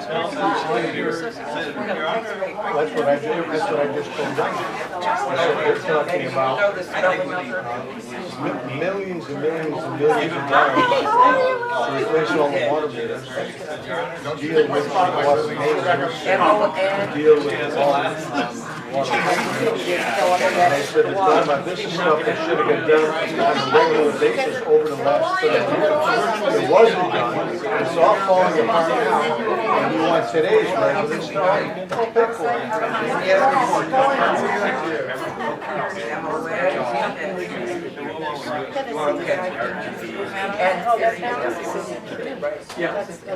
That's what I just told them. They're talking about millions and millions and millions of dollars to replace all the water meters, deal with the water mains, deal with all water. And they said it's done, but this is stuff that should have been done on a regular basis over the last 30 years. It wasn't done. It's all falling apart now. And you want today's residents to pick for it.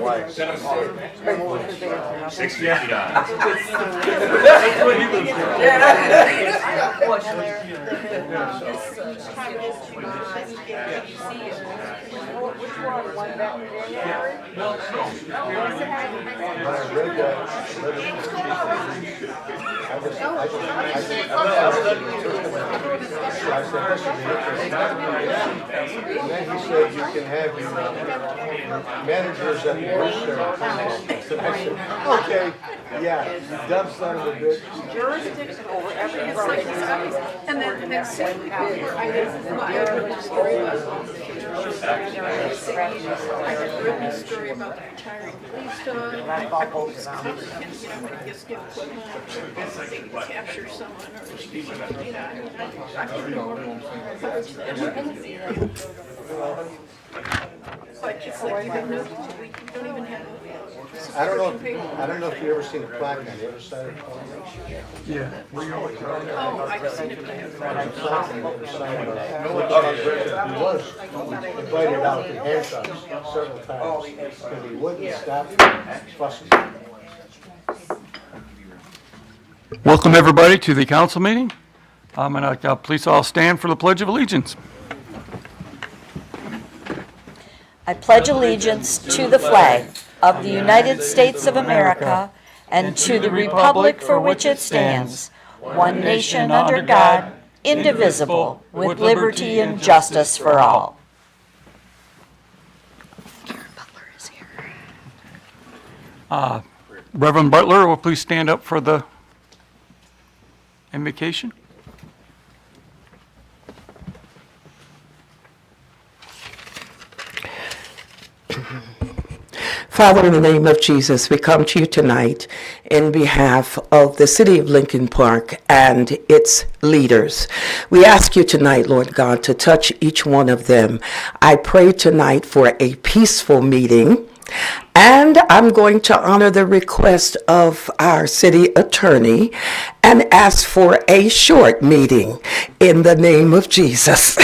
Why? And then he said you can have your managers at the rooster. I said, okay, yeah, dumb son of a bitch. Jurisdiction over every and then second, I heard a story a story about the retiring police dog. I believe it's covered, and when it gets put on, they capture someone or, I don't know. But it's like you have no, we don't even have. I don't know if you ever seen a plaque on the other side of the corner. Yeah. Oh, I've seen it, but I haven't read it. He was invited out to handcuffs several times, and he wouldn't stop fussing. Welcome, everybody, to the council meeting. Please all stand for the Pledge of Allegiance. I pledge allegiance to the flag of the United States of America and to the republic for which it stands, one nation under God, indivisible, with liberty and justice for all. Butler is here. Reverend Butler, will please stand up for the invocation? Father, in the name of Jesus, we come to you tonight in behalf of the city of Lincoln Park and its leaders. We ask you tonight, Lord God, to touch each one of them. I pray tonight for a peaceful meeting. And I'm going to honor the request of our city attorney and ask for a short meeting in the name of Jesus.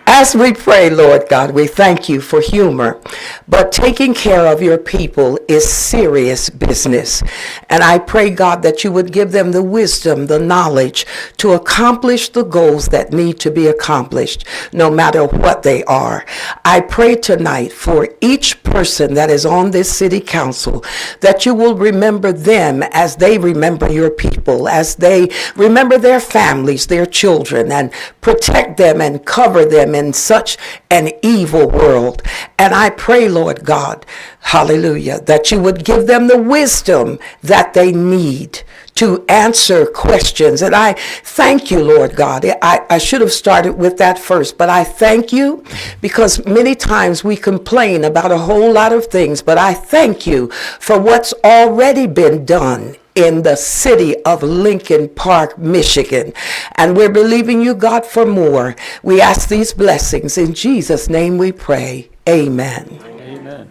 As we pray, Lord God, we thank you for humor, but taking care of your people is serious business. And I pray, God, that you would give them the wisdom, the knowledge to accomplish the goals that need to be accomplished, no matter what they are. I pray tonight for each person that is on this city council, that you will remember them as they remember your people, as they remember their families, their children, and protect them and cover them in such an evil world. And I pray, Lord God, hallelujah, that you would give them the wisdom that they need to answer questions. And I thank you, Lord God. I should have started with that first, but I thank you because many times we complain about a whole lot of things, but I thank you for what's already been done in the city of Lincoln Park, Michigan. And we're believing you, God, for more. We ask these blessings. In Jesus' name we pray. Amen. Amen.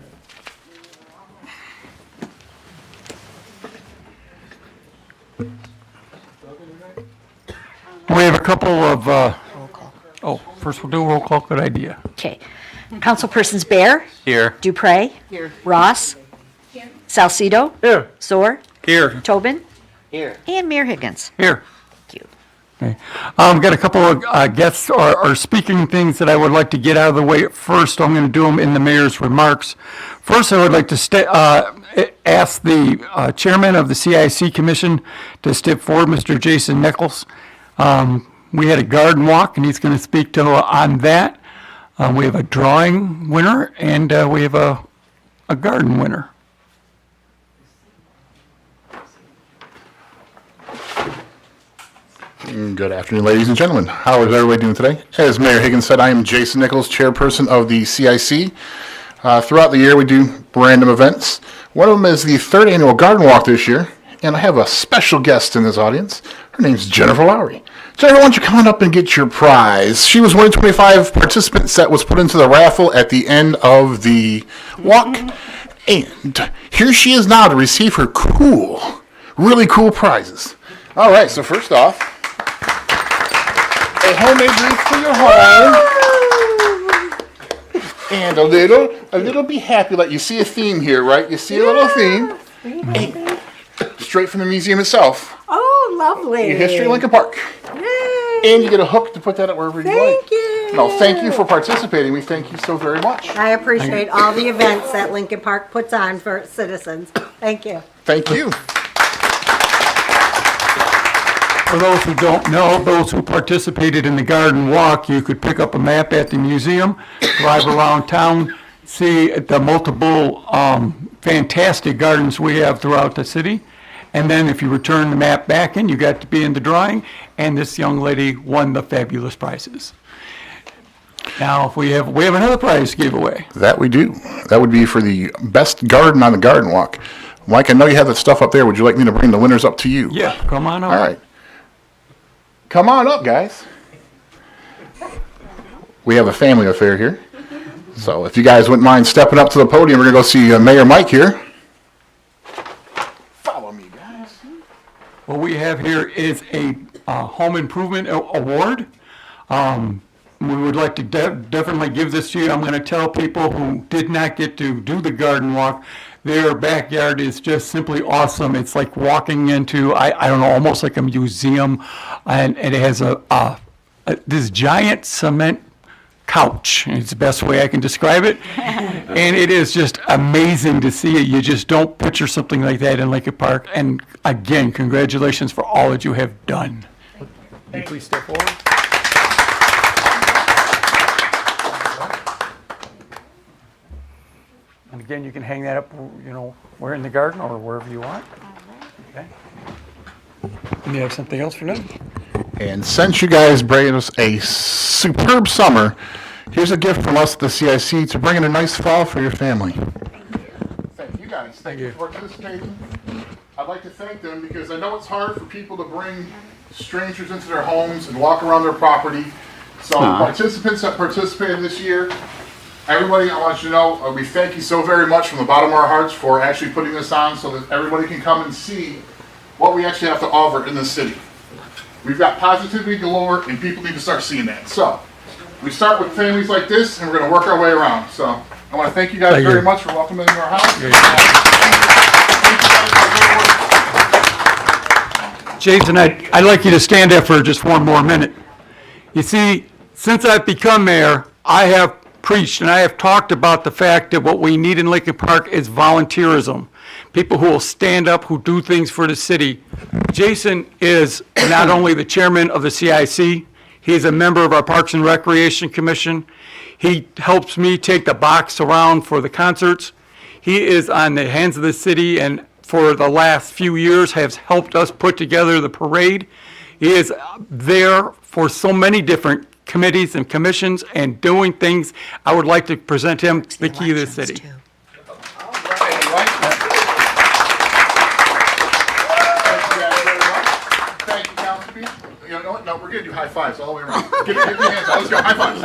We have a couple of, first we'll do a roll call. Good idea. Okay. Councilpersons Bear. Here. Dupre. Here. Ross. Here. Salcido. Here. Zohr. Here. Tobin. Here. And Mayor Higgins. Here. Thank you. Okay. Got a couple of guests or speaking things that I would like to get out of the way first. I'm going to do them in the mayor's remarks. First, I would like to ask the chairman of the CIC Commission to step forward, Mr. Jason Nichols. We had a garden walk, and he's going to speak on that. We have a drawing winner, and we have a garden winner. Good afternoon, ladies and gentlemen. How is everybody doing today? As Mayor Higgins said, I am Jason Nichols, chairperson of the CIC. Throughout the year, we do random events. One of them is the third annual garden walk this year, and I have a special guest in this audience. Her name's Jennifer Lowry. Jennifer, why don't you come on up and get your prize? She was one of 25 participants that was put into the raffle at the end of the walk, and here she is now to receive her really cool prizes. All right, so first off, a homemade wreath for your home. And a little be happy. Like you see a theme here, right? You see a little theme. And straight from the museum itself. Oh, lovely. Your history of Lincoln Park. Yay. And you get a hook to put that up wherever you like. Thank you. No, thank you for participating. We thank you so very much. I appreciate all the events that Lincoln Park puts on for its citizens. Thank you. Thank you. For those who don't know, those who participated in the garden walk, you could pick up a map at the museum, drive around town, see the multiple fantastic gardens we have throughout the city. And then if you return the map back in, you got to be in the drawing, and this young lady won the fabulous prizes. Now, if we have another prize giveaway. That we do. That would be for the best garden on the garden walk. Mike, I know you have that stuff up there. Would you like me to bring the winners up to you? Yeah, come on up. All right. Come on up, guys. We have a family affair here. So if you guys wouldn't mind stepping up to the podium, we're going to go see Mayor Mike here. Follow me, guys. What we have here is a home improvement award. We would like to definitely give this to you. I'm going to tell people who did not get to do the garden walk, their backyard is just simply awesome. It's like walking into, I don't know, almost like a museum. And it has this giant cement couch. It's the best way I can describe it. And it is just amazing to see it. You just don't picture something like that in Lincoln Park. And again, congratulations for all that you have done. Can you please step forward? And again, you can hang that up, where in the garden or wherever you want. Okay. And you have something else for them? And since you guys bring us a superb summer, here's a gift from us at the CIC to bring in a nice fall for your family. Thank you guys. Thank you for participating. I'd like to thank them because I know it's hard for people to bring strangers into their homes and walk around their property. So participants that participated this year, everybody, I want you to know, we thank you so very much from the bottom of our hearts for actually putting this on so that everybody can come and see what we actually have to offer in this city. We've got positivity galore, and people need to start seeing that. So, we start with families like this, and we're going to work our way around. So, I want to thank you guys very much for welcoming me to our house. James, and I'd like you to stand there for just one more minute. You see, since I've become mayor, I have preached and I have talked about the fact that what we need in Lincoln Park is volunteerism. People who will stand up, who do things for the city. Jason is not only the chairman of the CIC, he is a member of our Parks and Recreation Commission. He helps me take the box around for the concerts. He is on the Hands of the City and for the last few years has helped us put together the parade. He is there for so many different committees and commissions and doing things. I would like to present him the key of the city. Thank you, Councilman. You know what? No, we're going to do high fives all the way around. Get your hands out. Let's go. High fives.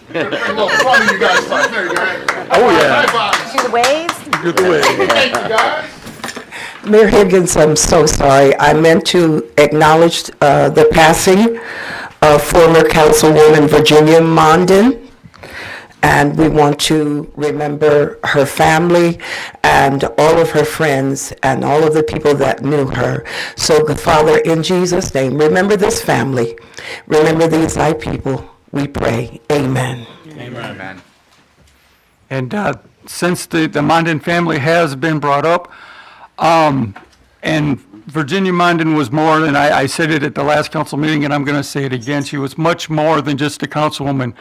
Bring a little fun in you guys' life. There you go. Oh, yeah. High fives. Do the waves? Good way. Thank you, guys. Mayor Higgins, I'm so sorry. I meant to acknowledge the passing of former Councilwoman Virginia Mondin. And we want to remember her family and all of her friends and all of the people that knew her. So, Father, in Jesus' name, remember this family. Remember these thy people, we pray. Amen. Amen. And since the Mondin family has been brought up, and Virginia Mondin was more than, I said it at the last council meeting, and I'm going to say it again, she was much more than just a councilwoman.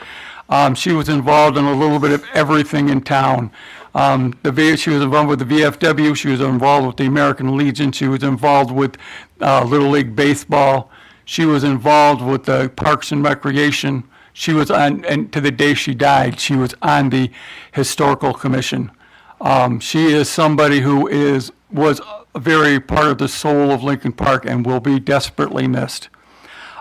She was involved in a little bit of everything in town. She was involved with the VFW, she was involved with the American Legion, she was involved with Little League Baseball. She was involved with the Parks and Recreation. She was on, and to the day she died, she was on the Historical Commission. She is somebody who was a very part of the soul of Lincoln Park and will be desperately missed.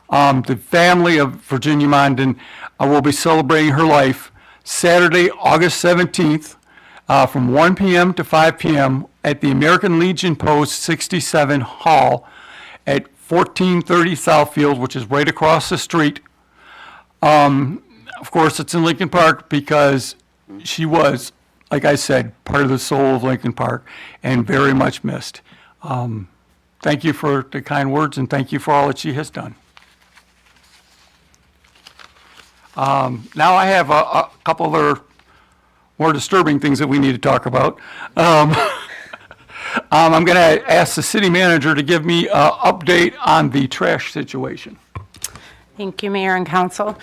The family of Virginia Mondin will be celebrating her life Saturday, August 17th, from 1 p.m. to 5 p.m. at the American Legion Post 67 Hall at 1430 Southfield, which is right across the street. Of course, it's in Lincoln Park because she was, like I said, part of the soul of Lincoln Park and very much missed. Thank you for the kind words and thank you for all that she has done. Now I have a couple other more disturbing things that we need to talk about. I'm going to ask the city manager to give me an update on the trash situation. Thank you, Mayor and Council.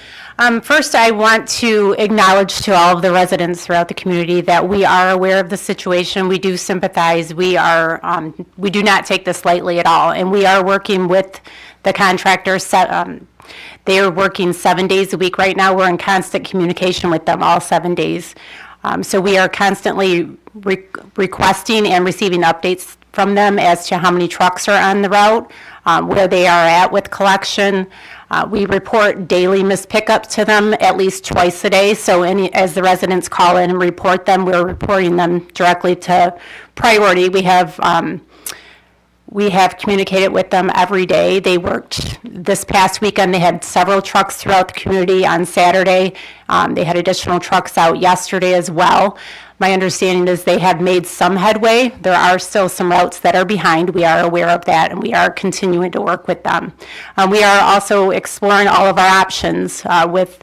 First, I want to acknowledge to all of the residents throughout the community that we are aware of the situation. We do sympathize. We do not take this lightly at all, and we are working with the contractors. They are working 7 days a week right now. We're in constant communication with them all 7 days. So we are constantly requesting and receiving updates from them as to how many trucks are on the route, where they are at with collection. We report daily missed pickups to them at least twice a day. So as the residents call in and report them, we're reporting them directly to Priority. We have communicated with them every day. They worked this past weekend. They had several trucks throughout the community on Saturday. They had additional trucks out yesterday as well. My understanding is they have made some headway. There are still some routes that are behind. We are aware of that, and we are continuing to work with them. We are also exploring all of our options with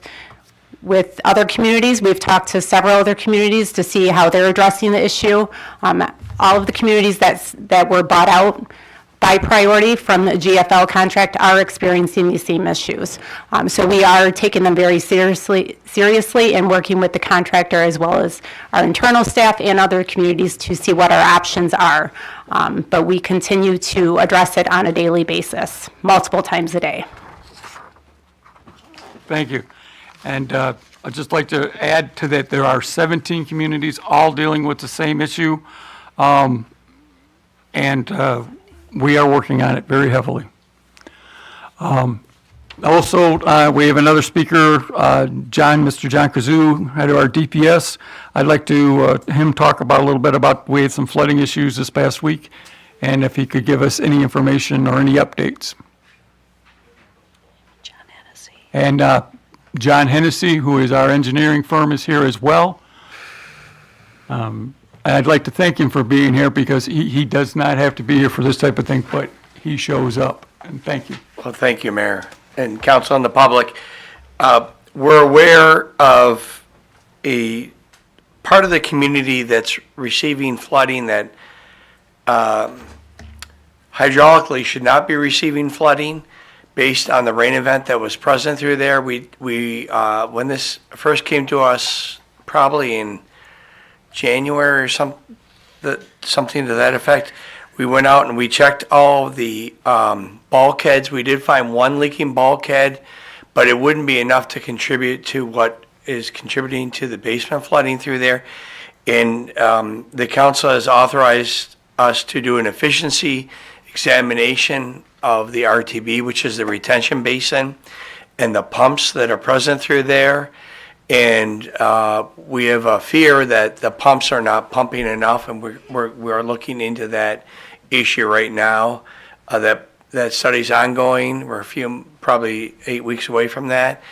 other communities. We've talked to several other communities to see how they're addressing the issue. All of the communities that were bought out by Priority from the GFL contract are experiencing these same issues. So we are taking them very seriously and working with the contractor as well as our internal staff and other communities to see what our options are. But we continue to address it on a daily basis, multiple times a day. Thank you. And I'd just like to add to that, there are 17 communities all dealing with the same issue. We are working on it very heavily. Also, we have another speaker, Mr. John Kazoo, head of our DPS. I'd like to him talk about a little bit about, we had some flooding issues this past week, and if he could give us any information or any updates. John Hennessy. And John Hennessy, who is our engineering firm, is here as well. I'd like to thank him for being here because he does not have to be here for this type of thing, but he shows up, and thank you. Well, thank you, Mayor and Council and the public. We're aware of a part of the community that's receiving flooding that hydraulically should not be receiving flooding based on the rain event that was present through there. We when this first came to us, probably in January or something to that effect, we went out and we checked all the bulkheads. We did find one leaking bulkhead, but it wouldn't be enough to contribute to what is contributing to the basement flooding through there. And the council has authorized us to do an efficiency examination of the RTB, which is the retention basin, and the pumps that are present through there. And we have a fear that the pumps are not pumping enough, and we're looking into that issue right now. That study's ongoing. We're probably 8 weeks away from that,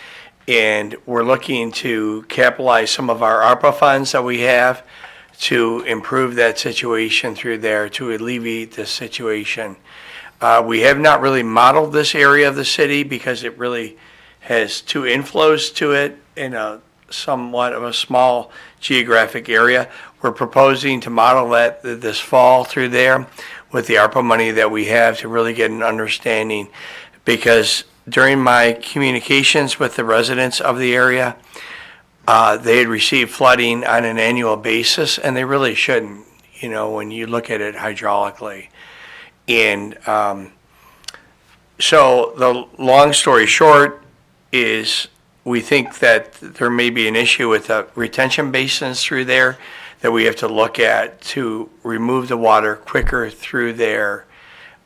and we're looking to capitalize some of our ARPA funds that we have to improve that situation through there, to alleviate this situation. We have not really modeled this area of the city because it really has two inflows to it in a somewhat of a small geographic area. We're proposing to model that this fall through there with the ARPA money that we have to really get an understanding, because during my communications with the residents of the area, they had received flooding on an annual basis, and they really shouldn't, when you look at it hydraulically. And So the long story short is we think that there may be an issue with the retention basins through there that we have to look at to remove the water quicker through there.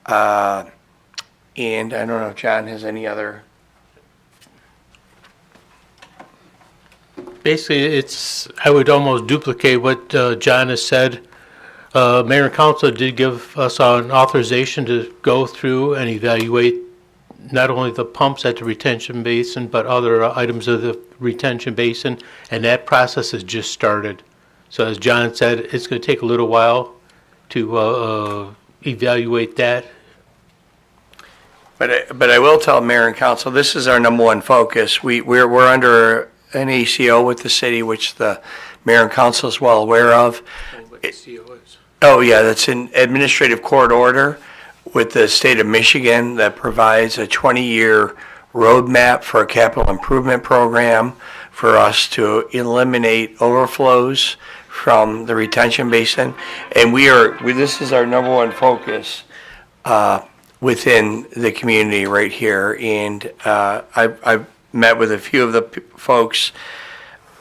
And I don't know if John has any other. Basically, I would almost duplicate what John has said. Mayor and council did give us an authorization to go through and evaluate not only the pumps at the retention basin, but other items of the retention basin, and that process has just started. So as John said, it's going to take a little while to evaluate that. But I will tell Mayor and Council, this is our number one focus. We're under an ACO with the city, which the Mayor and Council is well aware of. Oh, yeah, that's an administrative court order with the state of Michigan that provides a 20-year roadmap for a capital improvement program for us to eliminate overflows from the retention basin. And this is our number one focus within the community right here. And I've met with a few of the folks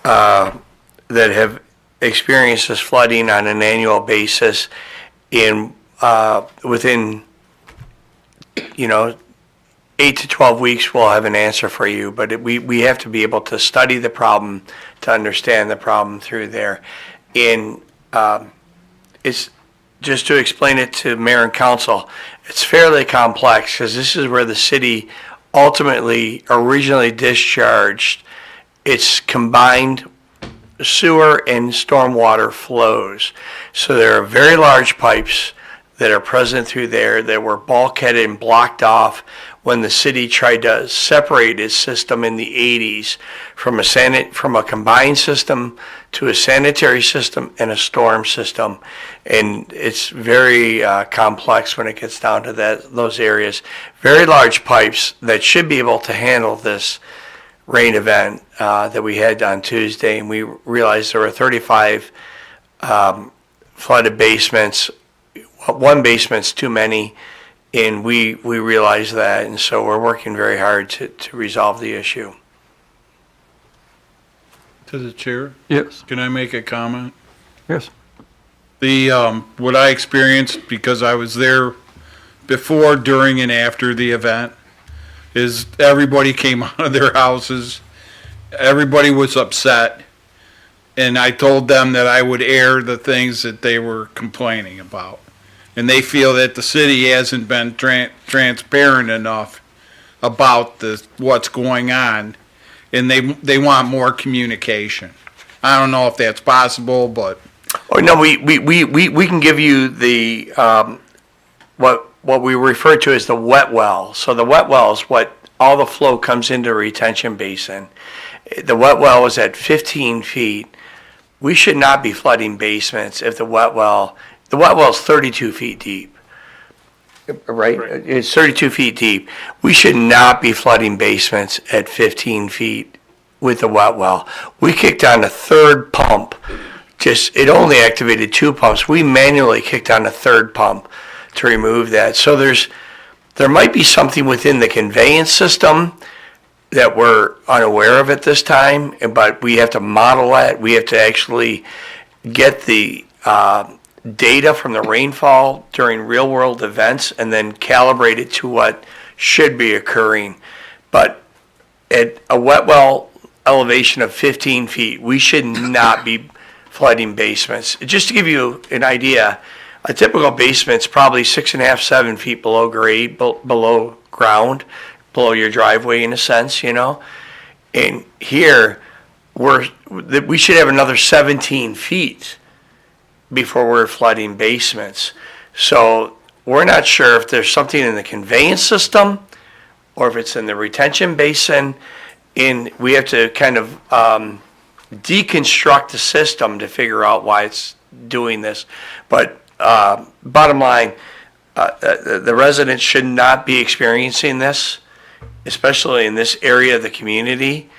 that have experienced this flooding on an annual basis. And within 8 to 12 weeks, we'll have an answer for you. But we have to be able to study the problem to understand the problem through there. And it's just to explain it to Mayor and Council, it's fairly complex because this is where the city ultimately originally discharged its combined sewer and stormwater flows. So there are very large pipes that are present through there that were bulkheaded and blocked off when the city tried to separate its system in the 80s from a combined system to a sanitary system and a storm system. And it's very complex when it gets down to those areas. Very large pipes that should be able to handle this rain event that we had on Tuesday. And we realized there were 35 flooded basements. One basement's too many. And we realize that, and so we're working very hard to resolve the issue. To the chair, Yes, can I make a comment? yes. The, what I experienced, because I was there before, during, and after the event, is everybody came out of their houses. Everybody was upset. And I told them that I would air the things that they were complaining about. And they feel that the city hasn't been transparent enough about what's going on, and they want more communication. I don't know if that's possible, but Oh no, we can give you the what we refer to as the wet well. So the wet well is what all the flow comes into a retention basin. The wet well is at 15 feet. We should not be flooding basements if the wet well is 32 feet deep, right? It's 32 feet deep. We should not be flooding basements at 15 feet with the wet well. We kicked on a third pump. It only activated 2 pumps. We manually kicked on a third pump to remove that. So there might be something within the conveyance system that we're unaware of at this time, but we have to model that. We have to actually get the data from the rainfall during real world events and then calibrate it to what should be occurring. But at a wet well elevation of 15 feet, we should not be flooding basements. Just to give you an idea, a typical basement's probably 6.5, 7 feet below grade, below ground, below your driveway in a sense, And here, we should have another 17 feet before we're flooding basements. So we're not sure if there's something in the conveyance system or if it's in the retention basin. And we have to kind of deconstruct the system to figure out why it's doing this. But bottom line, the residents should not be experiencing this, especially in this area of the community.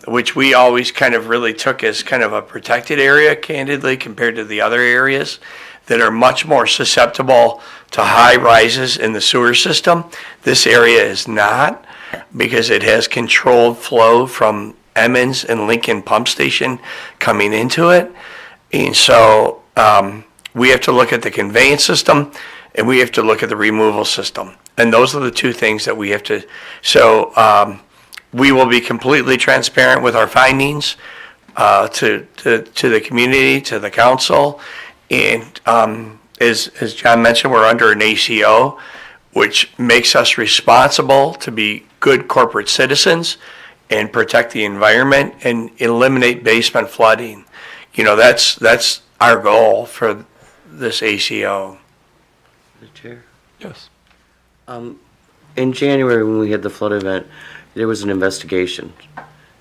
which we always kind of really took as kind of a protected area, candidly, compared to the other areas that are much more susceptible to high rises in the sewer system. This area is not, because it has controlled flow from Emmons and Lincoln Pump Station coming into it. And so we have to look at the conveyance system, and we have to look at the removal system. And those are the two things that we have to, so we will be completely transparent with our findings to the community, to the council. And as John mentioned, we're under an ACO, which makes us responsible to be good corporate citizens and protect the environment and eliminate basement flooding. You know, that's our goal for this ACO. Mr. Chair? Yes. In January, when we had the flood event, there was an investigation,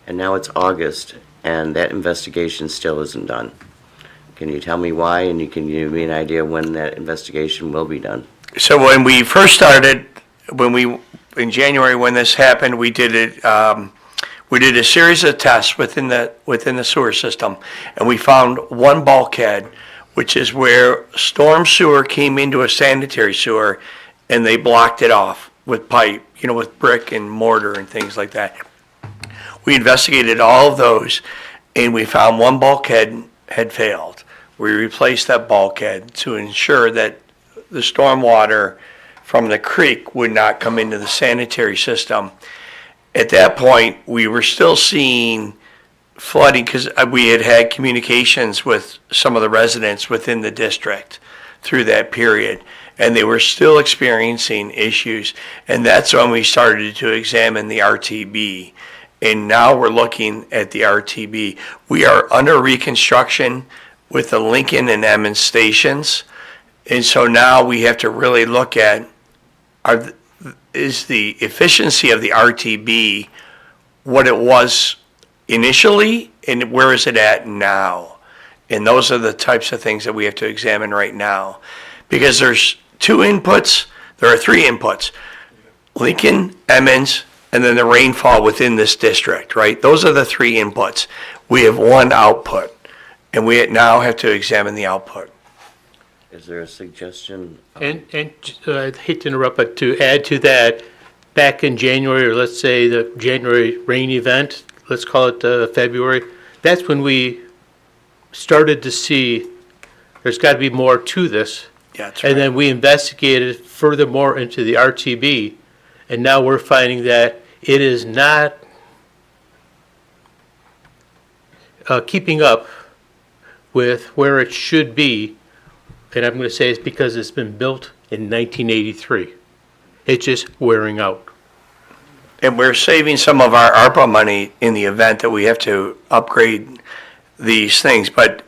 and now it's August, and that investigation still isn't done. Can you tell me why, and you can give me an idea when that investigation will be done? So when we first started, in January when this happened, we did it. We did a series of tests within the sewer system, and we found one bulkhead, which is where storm sewer came into a sanitary sewer, and they blocked it off with pipe, with brick and mortar and things like that. We investigated all of those, and we found one bulkhead had failed. We replaced that bulkhead to ensure that the storm water from the creek would not come into the sanitary system. At that point, we were still seeing flooding because we had communications with some of the residents within the district through that period, and they were still experiencing issues. And that's when we started to examine the RTB. And now we're looking at the RTB. We are under reconstruction with the Lincoln and Emmons stations. And so now we have to really look at, is the efficiency of the RTB what it was initially, and where is it at now? And those are the types of things that we have to examine right now. Because there's two inputs, there are three inputs. Lincoln, Emmons, and then the rainfall within this district, right? Those are the three inputs. We have one output, and we now have to examine the output. Is there a suggestion? And I hate to interrupt, but to add to that, back in January, or let's say the January rain event, let's call it February, that's when we started to see there's got to be more to this. Yeah, that's right. And then we investigated furthermore into the RTB, and now we're finding that it is not keeping up with where it should be. And I'm going to say it's because it's been built in 1983. It's just wearing out. And we're saving some of our ARPA money in the event that we have to upgrade these things. But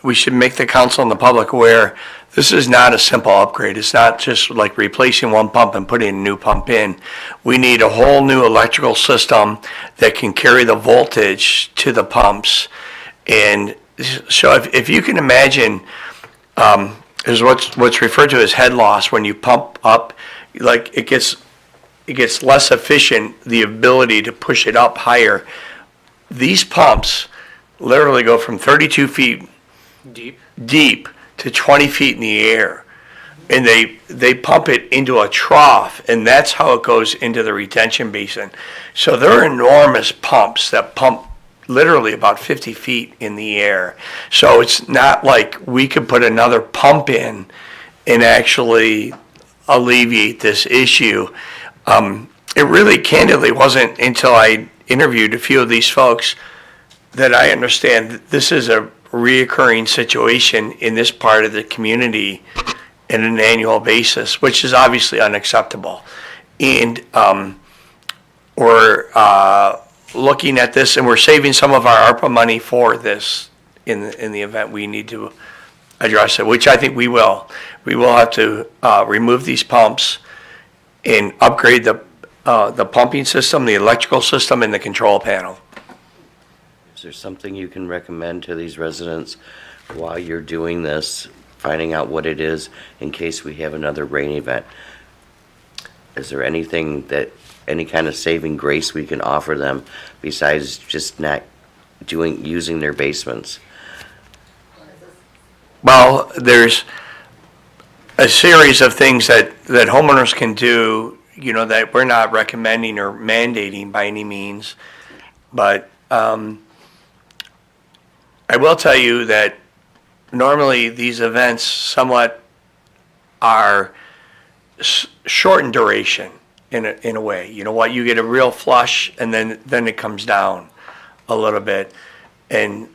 we should make the council and the public aware, this is not a simple upgrade. It's not just like replacing one pump and putting a new pump in. We need a whole new electrical system that can carry the voltage to the pumps. And so if you can imagine, is what's referred to as head loss. When you pump up, like it gets less efficient, the ability to push it up higher. These pumps literally go from 32 feet deep to 20 feet in the air, and they pump it into a trough, and that's how it goes into the retention basin. So they're enormous pumps that pump literally about 50 feet in the air. So it's not like we could put another pump in and actually alleviate this issue. It really candidly wasn't until I interviewed a few of these folks that I understand that this is a reoccurring situation in this part of the community on an annual basis, which is obviously unacceptable. And we're looking at this, and we're saving some of our ARPA money for this in the event we need to address it, which I think we will. We will have to remove these pumps and upgrade the pumping system, the electrical system, and the control panel. Is there something you can recommend to these residents while you're doing this, finding out what it is in case we have another rain event? Is there anything that any kind of saving grace we can offer them besides just not using their basements? Well, there's a series of things that homeowners can do, you know, that we're not recommending or mandating by any means. But I will tell you that normally these events somewhat are short in duration in a way. You know what, you get a real flush and then it comes down a little bit. And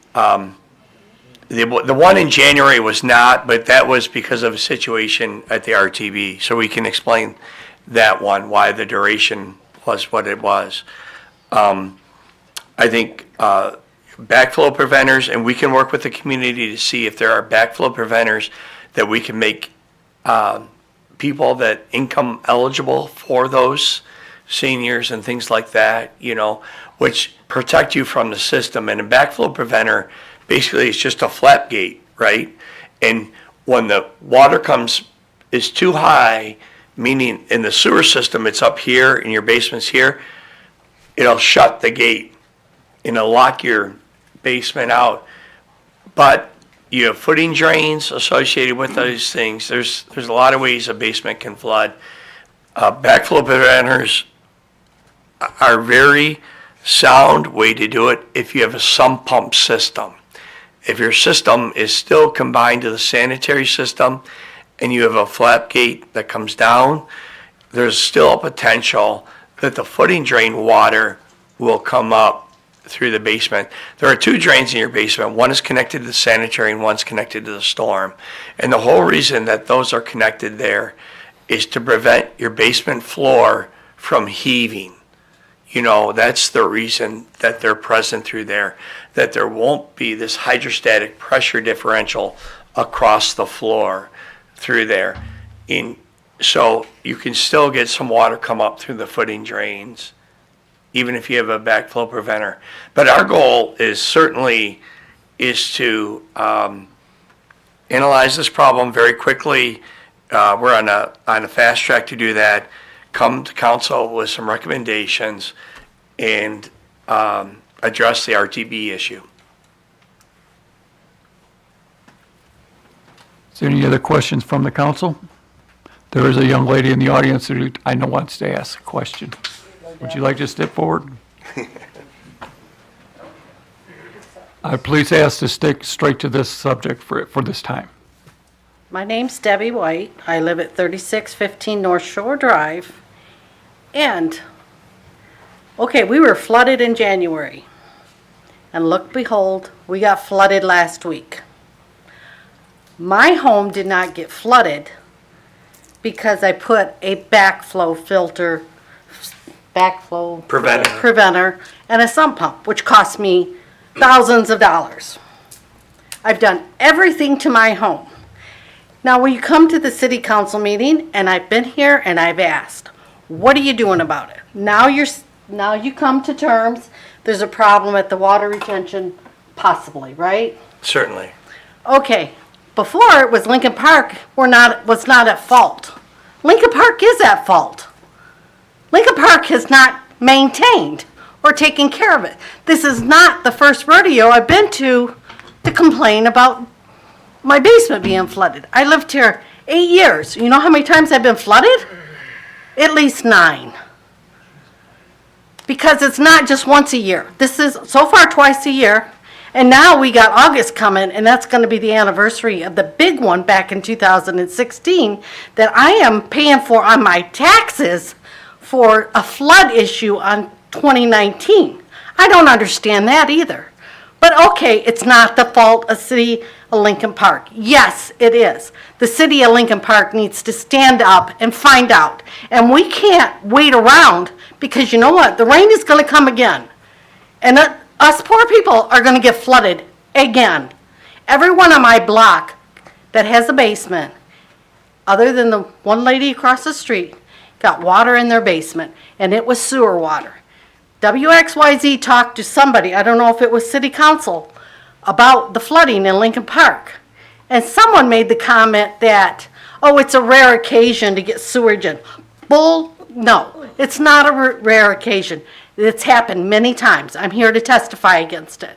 the one in January was not, but that was because of a situation at the RTB. So we can explain that one, why the duration was what it was. I think backflow preventers, and we can work with the community to see if there are backflow preventers that we can make people that income eligible for those seniors and things like that, you know, which protect you from the system. And a backflow preventer basically is just a flap gate, right? And when the water is too high, meaning in the sewer system, it's up here and your basement's here, it'll shut the gate and it'll lock your basement out. But you have footing drains associated with those things. There's a lot of ways a basement can flood. Backflow preventers are very sound way to do it if you have a sump pump system. If your system is still combined to the sanitary system and you have a flap gate that comes down, there's still a potential that the footing drain water will come up through the basement. There are two drains in your basement. One is connected to the sanitary and one's connected to the storm. And the whole reason that those are connected there is to prevent your basement floor from heaving. You know, that's the reason that they're present through there, that there won't be this hydrostatic pressure differential across the floor through there. So you can still get some water come up through the footing drains, even if you have a backflow preventer. But our goal is certainly to analyze this problem very quickly. We're on a fast track to do that. Come to council with some recommendations and address the RTB issue. Is there any other questions from the council? There is a young lady in the audience who I know wants to ask a question. Would you like to step forward? Please ask to stick straight to this subject for this time. My name's Debbie White. I live at 3615 North Shore Drive. And, okay, we were flooded in January. And look, behold, we got flooded last week. My home did not get flooded because I put a backflow preventer and a sump pump, which cost me thousands of dollars. I've done everything to my home. Now, when you come to the city council meeting, and I've been here and I've asked, what are you doing about it? Now you come to terms, there's a problem at the water retention, possibly, right? Certainly. Okay, before it was Lincoln Park was not at fault. Lincoln Park is at fault. Lincoln Park has not maintained or taken care of it. This is not the first rodeo I've been to complain about my basement being flooded. I lived here 8 years. You know how many times I've been flooded? At least 9. Because it's not just once a year. This is so far twice a year. And now we got August coming, and that's going to be the anniversary of the big one back in 2016 that I am paying for on my taxes for a flood issue on 2019. I don't understand that either. But okay, it's not the fault of City of Lincoln Park. Yes, it is. The City of Lincoln Park needs to stand up and find out. And we can't wait around because you know what? The rain is going to come again. And us poor people are going to get flooded again. Everyone on my block that has a basement, other than the one lady across the street, got water in their basement, and it was sewer water. WXYZ talked to somebody, I don't know if it was city council, about the flooding in Lincoln Park. And someone made the comment that, oh, it's a rare occasion to get sewage in. Bull No, it's not a rare occasion. It's happened many times. I'm here to testify against it.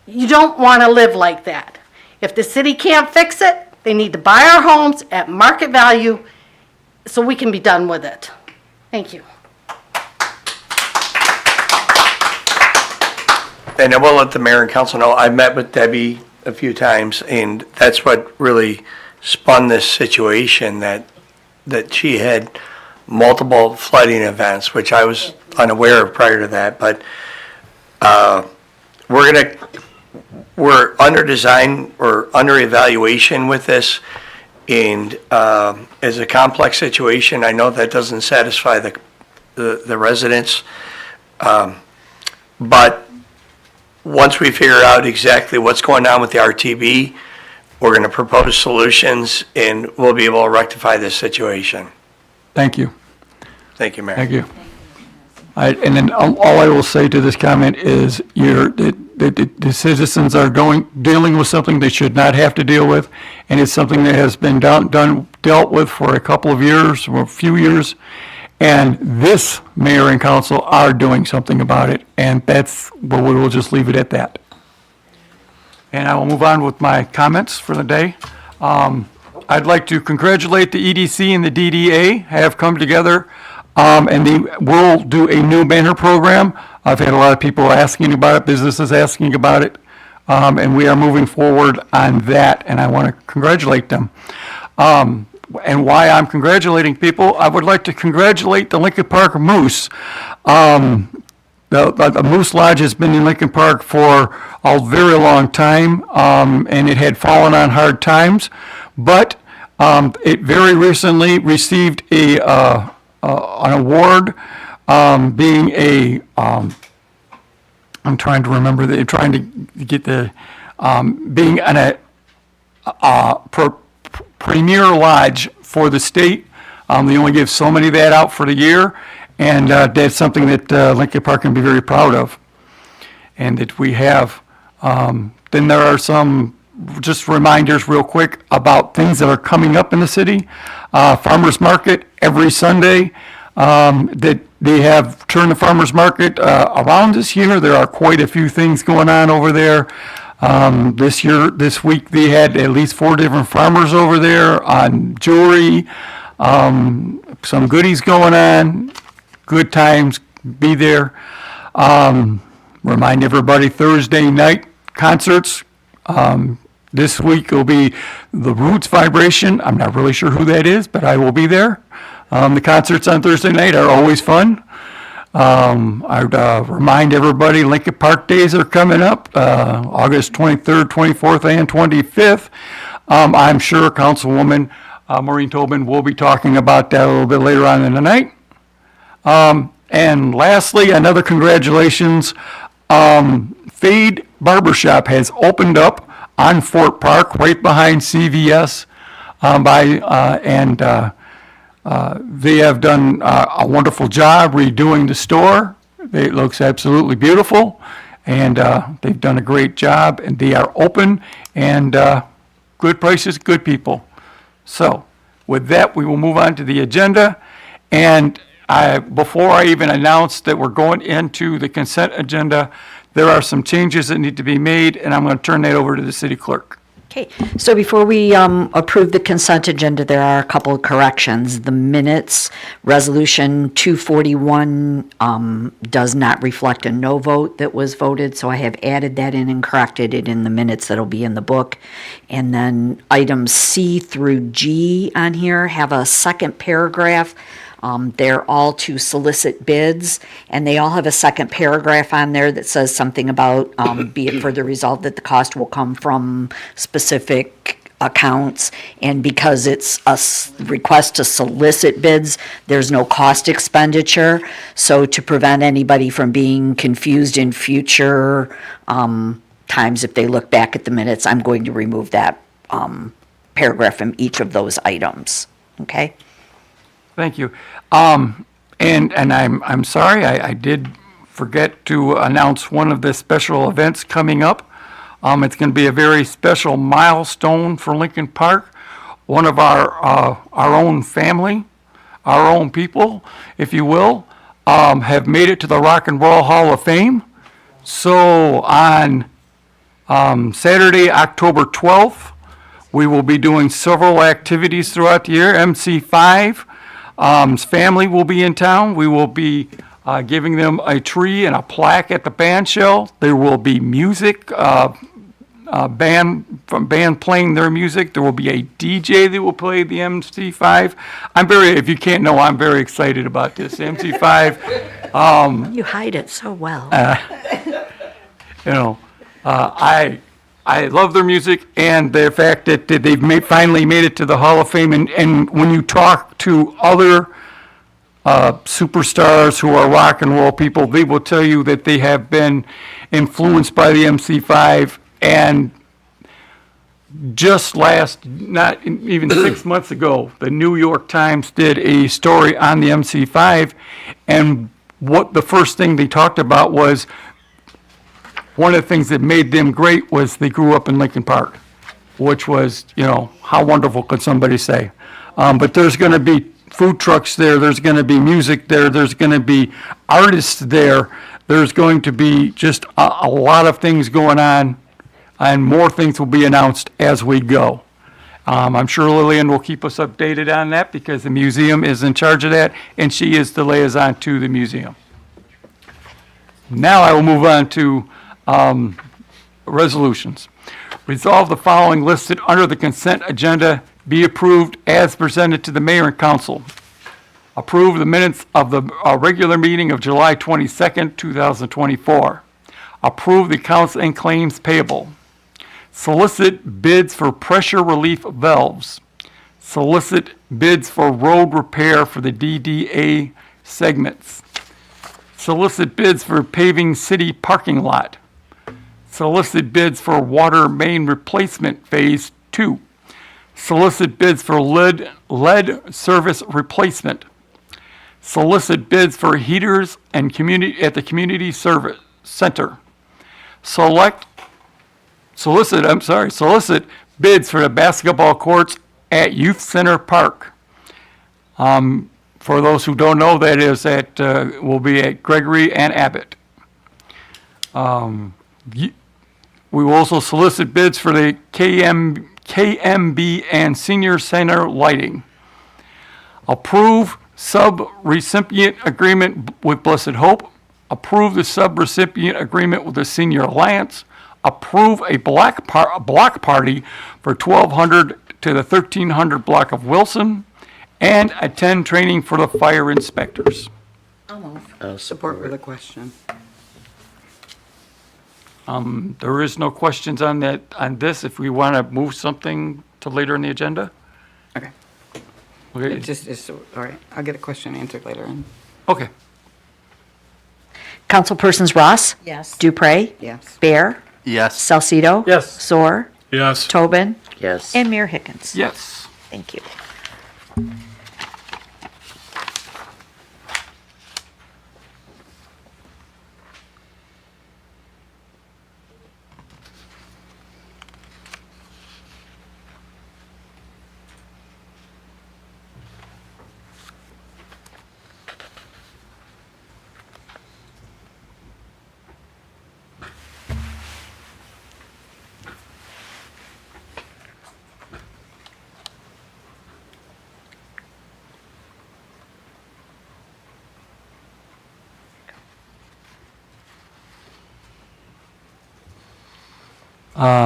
You don't want to live like that. If the city can't fix it, they need to buy our homes at market value so we can be done with it. Thank you. And I will let the mayor and council know, I've met with Debbie a few times, and that's what really spun this situation, that she had multiple flooding events, which I was unaware of prior to that, but we're under design or under evaluation with this, and it's a complex situation. I know that doesn't satisfy the residents, but once we figure out exactly what's going on with the RTB, we're going to propose solutions, and we'll be able to rectify this situation. Thank you. Thank you, Mayor. Thank you. And then all I will say to this comment is the citizens are dealing with something they should not have to deal with, and it's something that has been dealt with for a couple of years, or a few years, and this mayor and council are doing something about it, and that's, well, we will just leave it at that. And I will move on with my comments for the day. I'd like to congratulate the EDC and the DDA have come together, and they will do a new banner program. I've had a lot of people asking about it, businesses asking about it, and we are moving forward on that, and I want to congratulate them. And why I'm congratulating people, I would like to congratulate the Lincoln Park Moose. The Moose Lodge has been in Lincoln Park for a very long time, and it had fallen on hard times, but it very recently received an award, being a, I'm trying to remember, trying to get the, being premier lodge for the state. They only give so many of that out for the year, and that's something that Lincoln Park can be very proud of, and that we have. Then there are some just reminders real quick about things that are coming up in the city. Farmers Market every Sunday, that they have turned the farmers market around this year. There are quite a few things going on over there. This week, they had at least 4 different farmers over there on jewelry, some goodies going on, good times, be there. Remind everybody, Thursday night concerts. This week will be the Roots Vibration. I'm not really sure who that is, but I will be there. The concerts on Thursday night are always fun. I'd remind everybody, Lincoln Park Days are coming up, August 23rd, 24th, and 25th. I'm sure Councilwoman Maureen Tobin will be talking about that a little bit later on in the night. And lastly, another congratulations. Fade Barbershop has opened up on Fort Park, right behind CVS, they have done a wonderful job redoing the store. It looks absolutely beautiful, and they've done a great job, and they are open, and good prices, good people. So with that, we will move on to the agenda. And before I even announce that we're going into the consent agenda, there are some changes that need to be made, and I'm going to turn that over to the city clerk. Okay, so before we approve the consent agenda, there are a couple of corrections. The minutes, Resolution 241 does not reflect a no vote that was voted, so I have added that in and corrected it in the minutes that'll be in the book. And then items C through G on here have a second paragraph. They're all to solicit bids, and they all have a second paragraph on there that says something about, be it further resolved that the cost will come from specific accounts, and because it's a request to solicit bids, there's no cost expenditure. So to prevent anybody from being confused in future times, if they look back at the minutes, I'm going to remove that paragraph from each of those items, okay? Thank you. And I'm sorry, I did forget to announce one of the special events coming up. It's going to be a very special milestone for Lincoln Park. One of our own family our own people, if you will, have made it to the Rock and Roll Hall of Fame. So on Saturday, October 12th, we will be doing several activities throughout the year. MC5's family will be in town. We will be giving them a tree and a plaque at the band shell. There will be music, band playing their music. There will be a DJ that will play the MC5. If you can't know, I'm very excited about this. MC5. You hide it so well. I love their music and the fact that they've finally made it to the Hall of Fame. And when you talk to other superstars who are rock and roll people, they will tell you that they have been influenced by the MC5. And just not even 6 months ago, the New York Times did a story on the MC5. And what the first thing they talked about was, one of the things that made them great was they grew up in Lincoln Park, which was, how wonderful could somebody say? But there's going to be food trucks there, there's going to be music there, there's going to be artists there, there's going to be just a lot of things going on, and more things will be announced as we go. I'm sure Lillian will keep us updated on that because the museum is in charge of that, and she is the liaison to the museum. Now I will move on to resolutions. Resolve the following listed under the consent agenda be approved as presented to the mayor and council. Approve the minutes of the regular meeting of July 22nd, 2024. Approve the accounts and claims payable. Solicit bids for pressure relief valves. Solicit bids for road repair for the DDA segments. Solicit bids for paving city parking lot. Solicit bids for water main replacement phase 2. Solicit bids for lead service replacement. Solicit bids for heaters and at the community service center. Solicit bids for the basketball courts at Youth Center Park. For those who don't know, that is will be at Gregory and Abbott. We will also solicit bids for the KMB and Senior Center lighting. Approve sub-recipient agreement with Blessed Hope. Approve the sub-recipient agreement with the Senior Alliance. Approve a block party for 1200 to the 1300 block of Wilson. And attend training for the fire inspectors. Support with a question. There is no questions on this. If we want to move something to later in the agenda? Okay. Okay. It's all right. I'll get a question answered later on. Okay. Councilpersons Ross? Yes. Dupre? Yes. Bear? Yes. Salcido? Yes. Soar? Yes. Tobin? Yes. And Mayor Higgins? Yes. Thank you.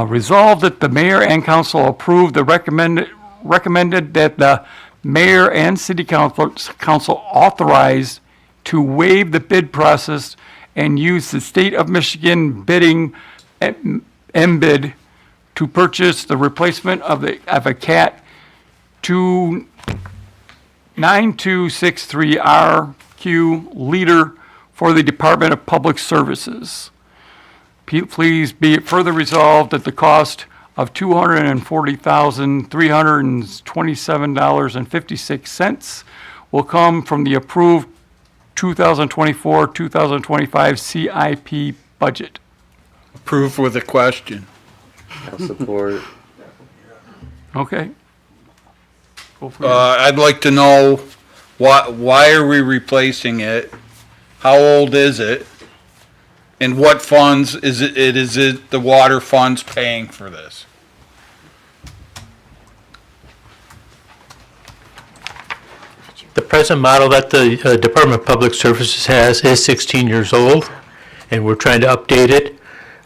Resolved that the mayor and council approve the recommended that the mayor and city council authorize to waive the bid process and use the state of Michigan bidding MBID to purchase the replacement of a CAT 9263RQ leader for the Department of Public Services. Please be it further resolved that the cost of $240,327.56 will come from the approved 2024-2025 CIP budget. Approved with a question. I'll support. Okay. I'd like to know Why are we replacing it? How old is it? And what funds is it the water funds paying for this? The present model that the Department of Public Services has is 16 years old, and we're trying to update it.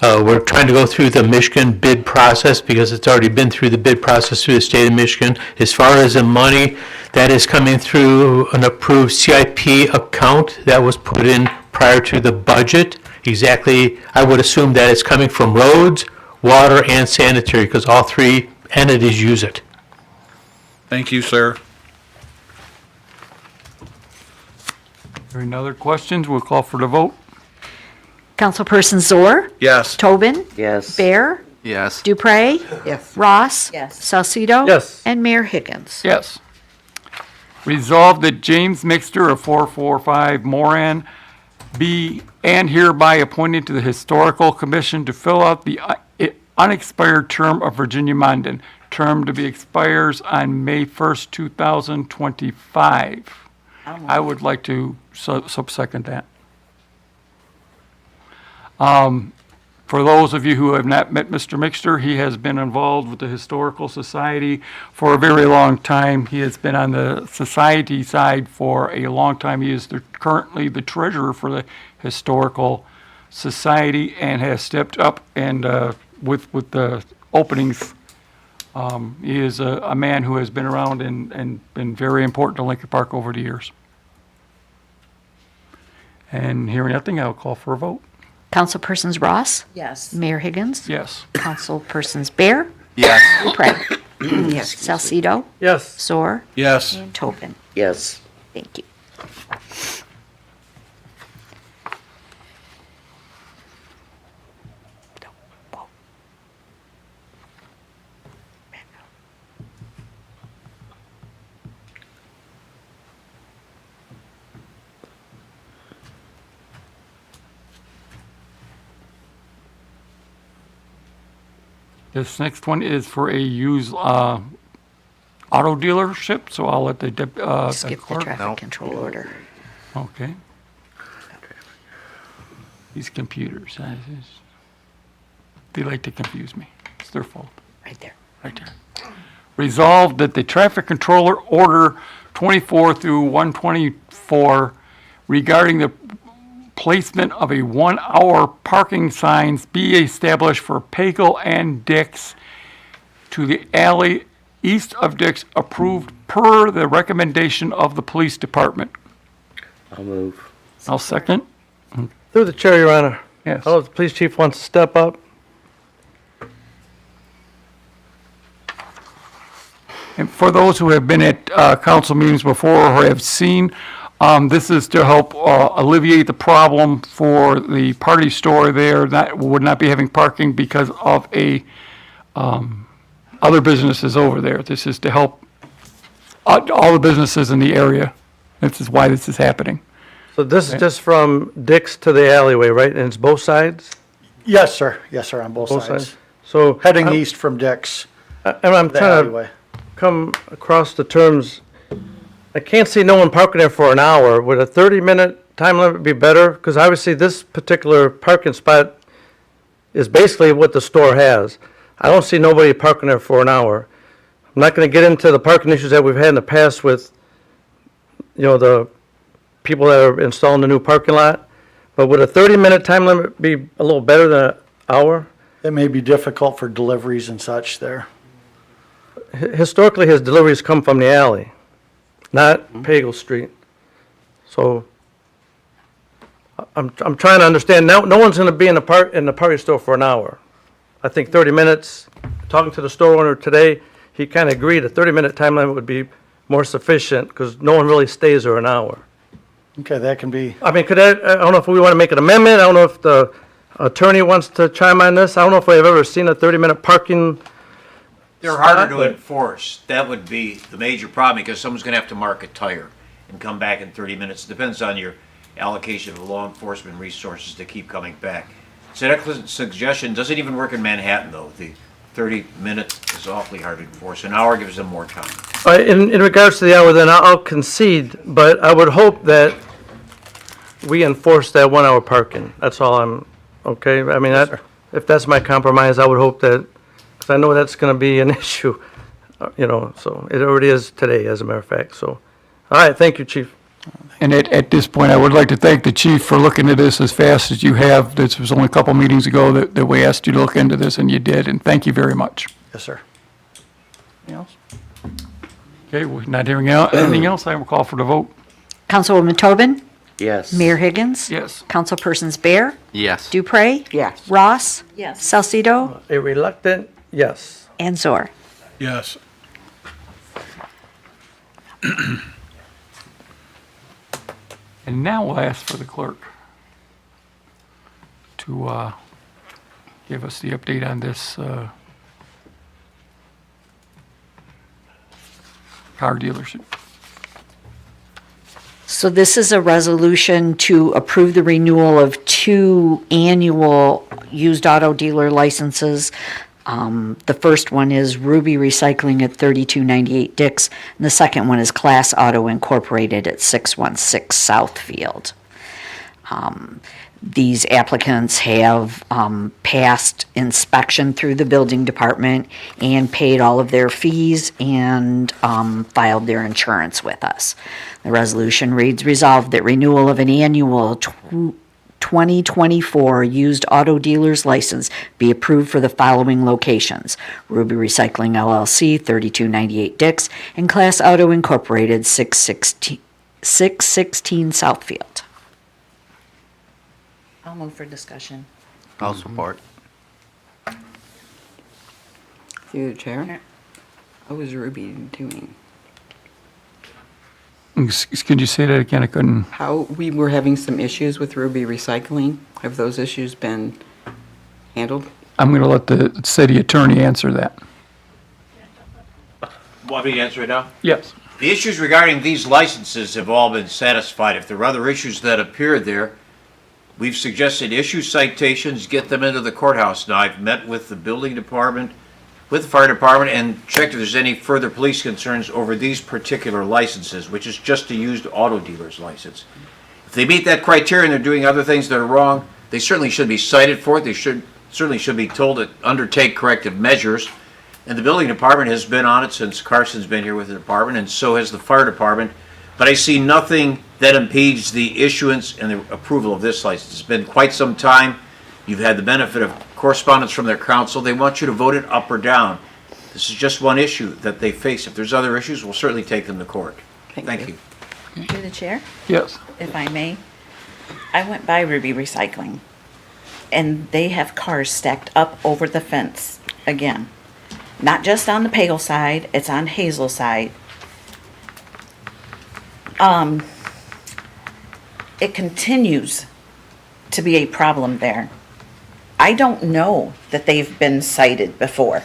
We're trying to go through the Michigan bid process because it's already been through the bid process through the state of Michigan. As far as the money, that is coming through an approved CIP account that was put in prior to the budget. Exactly, I would assume that it's coming from roads, water, and sanitary because all three entities use it. Thank you, sir. Hearing no other questions, we'll call for the vote. Councilperson Zor, Yes. Tobin, Yes. Bear, Yes. Dupre, Yes. Ross, Yes. Salcido. Yes. And Mayor Higgins. Yes. Resolved that James Mixter of 445 Moran be and hereby appointed to the Historical Commission to fill out the unexpired term of Virginia Mondon, term to be expires on May 1st, 2025. I would like to sub-second that. For those of you who have not met Mr. Mixter, he has been involved with the Historical Society for a very long time. He has been on the society side for a long time. He is currently the treasurer for the Historical Society and has stepped up and with the openings. He is a man who has been around and been very important to Lincoln Park over the years. And hearing nothing, I'll call for a vote. Councilpersons Ross, Yes. Mayor Higgins, Yes. Councilpersons Bear, Yes. Dupre, Yes. Salcido, Yes. Zor, Yes. and Tobin. Yes. Thank you. This next one is for a used auto dealership, so I'll let the Skip the clerk. traffic control order. Okay. These computers, they like to confuse me. It's their fault. Right there. Right there. Resolved that the traffic controller order 24 through 124 regarding the placement of a 1-hour parking signs be established for Pagel and Dix to the alley east of Dix, approved per the recommendation of the police department. I'll move. I'll second. Through the chair, Your Honor. Yes. I don't know if the police chief wants to step up. And for those who have been at council meetings before or have seen, this is to help alleviate the problem for the party store there that would not be having parking because of other businesses over there. This is to help all the businesses in the area. This is why this is happening. So this is just from Dick's to the alleyway, right? And it's both sides? Yes, sir. Yes, sir, on both Both sides. sides? So. Heading east from Dick's, And I'm the trying to alleyway. come across the terms. I can't see no one parking there for an hour. Would a 30-minute time limit be better? Because obviously this particular parking spot is basically what the store has. I don't see nobody parking there for an hour. I'm not going to get into the parking issues that we've had in the past with, the people that are installing the new parking lot. But would a 30-minute time limit be a little better than an hour? It may be difficult for deliveries and such there. Historically, his deliveries come from the alley, not Pagel Street. So I'm trying to understand. No one's going to be in the party store for an hour. I think 30 minutes. Talking to the store owner today, he kind of agreed a 30-minute time limit would be more sufficient because no one really stays there an hour. Okay, that can be, I mean, I don't know if we want to make an amendment. I don't know if the attorney wants to chime on this. I don't know if I've ever seen a 30-minute parking. They're harder to enforce. That would be the major problem because someone's going to have to mark a tire and come back in 30 minutes. It depends on your allocation of law enforcement resources to keep coming back. So that suggestion doesn't even work in Manhattan, though. The 30 minutes is awfully hard to enforce. An hour gives them more time. In regards to the hour, then I'll concede, but I would hope that we enforce that 1 hour parking. That's all okay? I mean, if that's my compromise, I would hope that, because I know that's going to be an issue, so it already is today, as a matter of fact, so. All right, thank you, Chief. And at this point, I would like to thank the chief for looking at this as fast as you have. This was only a couple meetings ago that we asked you to look into this, and you did, and thank you very much. Yes, sir. Anything else? Okay, we're not hearing anything else. I will call for the vote. Councilwoman Tobin? Yes. Mayor Higgins? Yes. Councilpersons Bear? Yes. Dupre? Yes. Ross? Yes. Salcido? A reluctant yes. And Zor. Yes. And now we'll ask for the clerk to give us the update on this car dealership. So this is a resolution to approve the renewal of 2 annual used auto dealer licenses. The first one is Ruby Recycling at 3298 Dix, and the second one is Class Auto Incorporated at 616 Southfield. These applicants have passed inspection through the building department and paid all of their fees and filed their insurance with us. The resolution reads, resolved that renewal of an annual 2024 used auto dealer's license be approved for the following locations: Ruby Recycling LLC, 3298 Dix, and Class Auto Incorporated, 616 Southfield. I'll move for discussion. I'll support. Through the chair. What was Ruby doing? Could you say that again? I couldn't. How, we were having some issues with Ruby Recycling. Have those issues been handled? I'm going to let the city attorney answer that. Want me to answer it now? Yes. The issues regarding these licenses have all been satisfied. If there are other issues that appear there, we've suggested issue citations, get them into the courthouse. Now, I've met with the building department, with the fire department, and checked if there's any further police concerns over these particular licenses, which is just a used auto dealer's license. If they meet that criteria and they're doing other things that are wrong, they certainly should be cited for it. They certainly should be told to undertake corrective measures. And the building department has been on it since Carson's been here with the department, and so has the fire department. But I see nothing that impedes the issuance and the approval of this license. It's been quite some time. You've had the benefit of correspondence from their council. They want you to vote it up or down. This is just one issue that they face. If there's other issues, we'll certainly take them to court. Thank you. Through the chair, Yes. if I may. I went by Ruby Recycling, and they have cars stacked up over the fence again. Not just on the Pagel side, it's on Hazel side. It continues to be a problem there. I don't know that they've been cited before.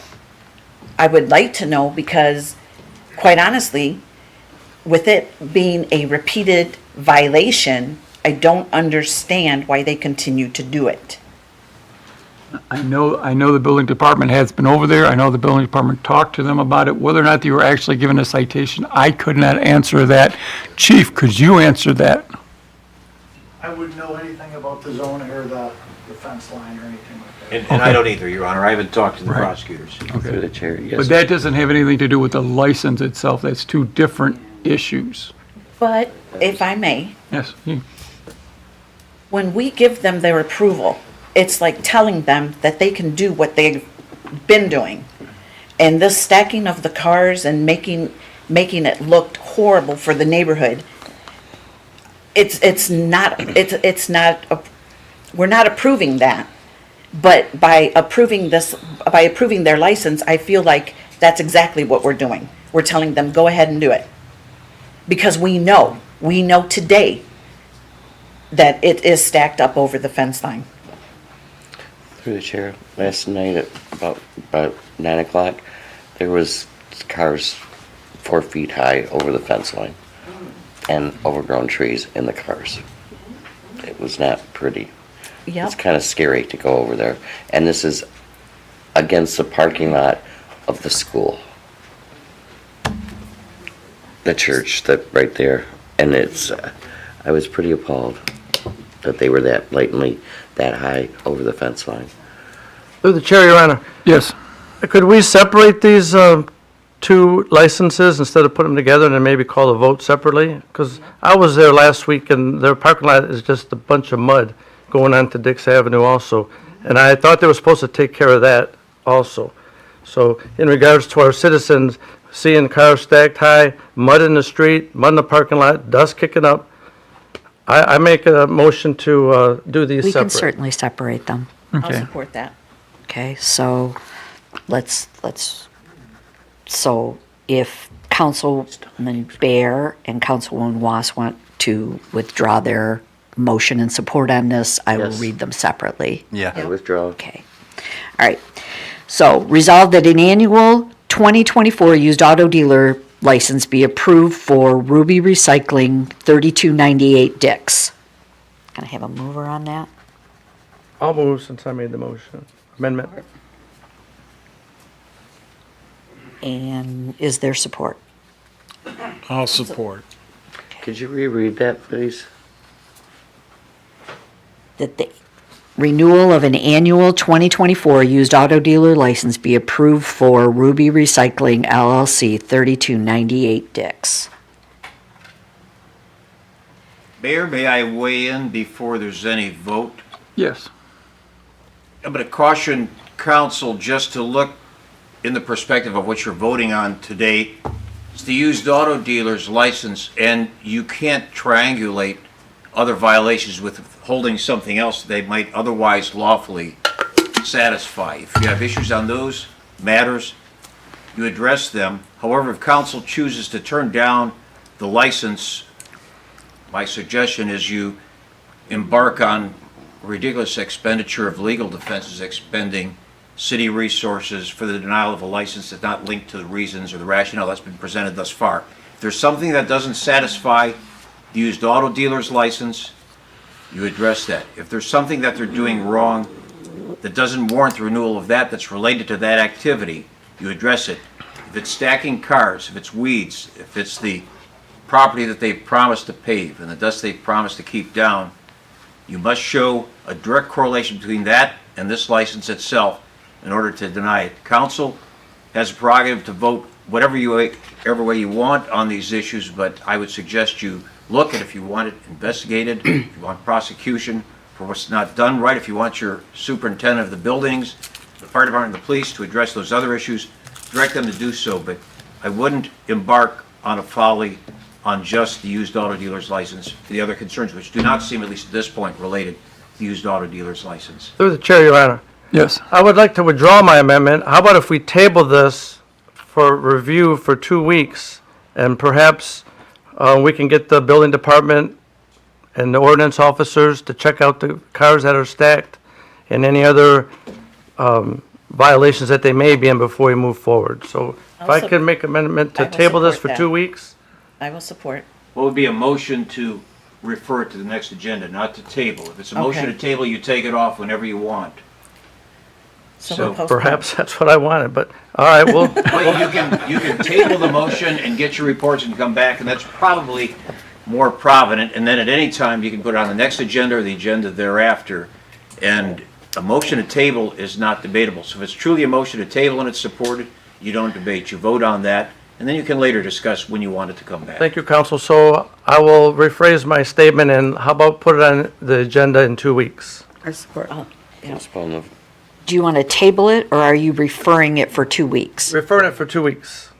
I would like to know because, quite honestly, with it being a repeated violation, I don't understand why they continue to do it. I know the building department has been over there. I know the building department talked to them about it. Whether or not they were actually given a citation, I could not answer that. Chief, could you answer that? I wouldn't know anything about the zone or the fence line or anything like that. And I don't either, Your Honor. I haven't talked to the Right. prosecutors. Through the chair, yes. But that doesn't have anything to do with the license itself. That's two different issues. But if I may, Yes. when we give them their approval, it's like telling them that they can do what they've been doing. And this stacking of the cars and making it look horrible for the neighborhood, we're not approving that. But by approving their license, I feel like that's exactly what we're doing. We're telling them, go ahead and do it. Because we know today that it is stacked up over the fence line. Through the chair, last night at about 9 o'clock, there was cars 4 feet high over the fence line and overgrown trees in the cars. It was not pretty. Yep. It's kind of scary to go over there. And this is against the parking lot of the school. The church that right there, and I was pretty appalled that they were that blatantly that high over the fence line. Through the chair, Your Honor, Yes. could we separate these two licenses instead of putting them together and then maybe call a vote separately? Because I was there last week and their parking lot is just a bunch of mud going on to Dix Avenue also. And I thought they were supposed to take care of that also. So in regards to our citizens, seeing cars stacked high, mud in the street, mud in the parking lot, dust kicking up, I make a motion to do these We separate. can certainly separate them. I'll Okay. support that. Okay, so so if Councilman Bear and Councilwoman Was want to withdraw their motion and support on this, I will Yes. read them separately. I withdraw. Okay. All right. So resolve that an annual 2024 used auto dealer license be approved for Ruby Recycling, 3298 Dix. Can I have a mover on that? I'll move since I made the motion. Amendment. And is there support? I'll support. Could you reread that, please? That the renewal of an annual 2024 used auto dealer license be approved for Ruby Recycling LLC, 3298 Dix. Mayor, may I weigh in before there's any vote? Yes. I'm going to caution council just to look in the perspective of what you're voting on today. It's the used auto dealer's license, and you can't triangulate other violations with holding something else they might otherwise lawfully satisfy. If you have issues on those matters, you address them. However, if council chooses to turn down the license, my suggestion is you embark on ridiculous expenditure of legal defenses, expending city resources for the denial of a license that's not linked to the reasons or the rationale that's been presented thus far. If there's something that doesn't satisfy the used auto dealer's license, you address that. If there's something that they're doing wrong that doesn't warrant the renewal of that that's related to that activity, you address it. If it's stacking cars, if it's weeds, if it's the property that they've promised to pave and the dust they've promised to keep down, you must show a direct correlation between that and this license itself in order to deny it. Council has a prerogative to vote whatever way you want on these issues, but I would suggest you look at if you want it investigated, if you want prosecution for what's not done right, if you want your superintendent of the buildings, the fire department, the police to address those other issues, direct them to do so, but I wouldn't embark on a folly on just the used auto dealer's license for the other concerns, which do not seem, at least at this point, related to the used auto dealer's license. Through the chair, Your Honor. Yes. I would like to withdraw my amendment. How about if we table this for review for 2 weeks, and perhaps we can get the building department and the ordinance officers to check out the cars that are stacked and any other violations that they may be in before we move forward. So if I could make amendment I to will table this support for that. 2 weeks? I will support. What would be a motion to refer it to the next agenda, not to table? If it's a motion Okay. to table, you take it off whenever you want. So So we'll postpone. Perhaps that's what I wanted, but, all right, well, Well, you can table the motion and get your reports and come back, and that's probably more provident. And then at any time, you can put it on the next agenda or the agenda thereafter. And a motion to table is not debatable. So if it's truly a motion to table and it's supported, you don't debate. You vote on that, and then you can later discuss when you want it to come back. thank you, counsel. So I will rephrase my statement, and how about put it on the agenda in 2 weeks? I support. Postpone the Do you want to table it, or are you referring it for 2 weeks? Referring it for 2 weeks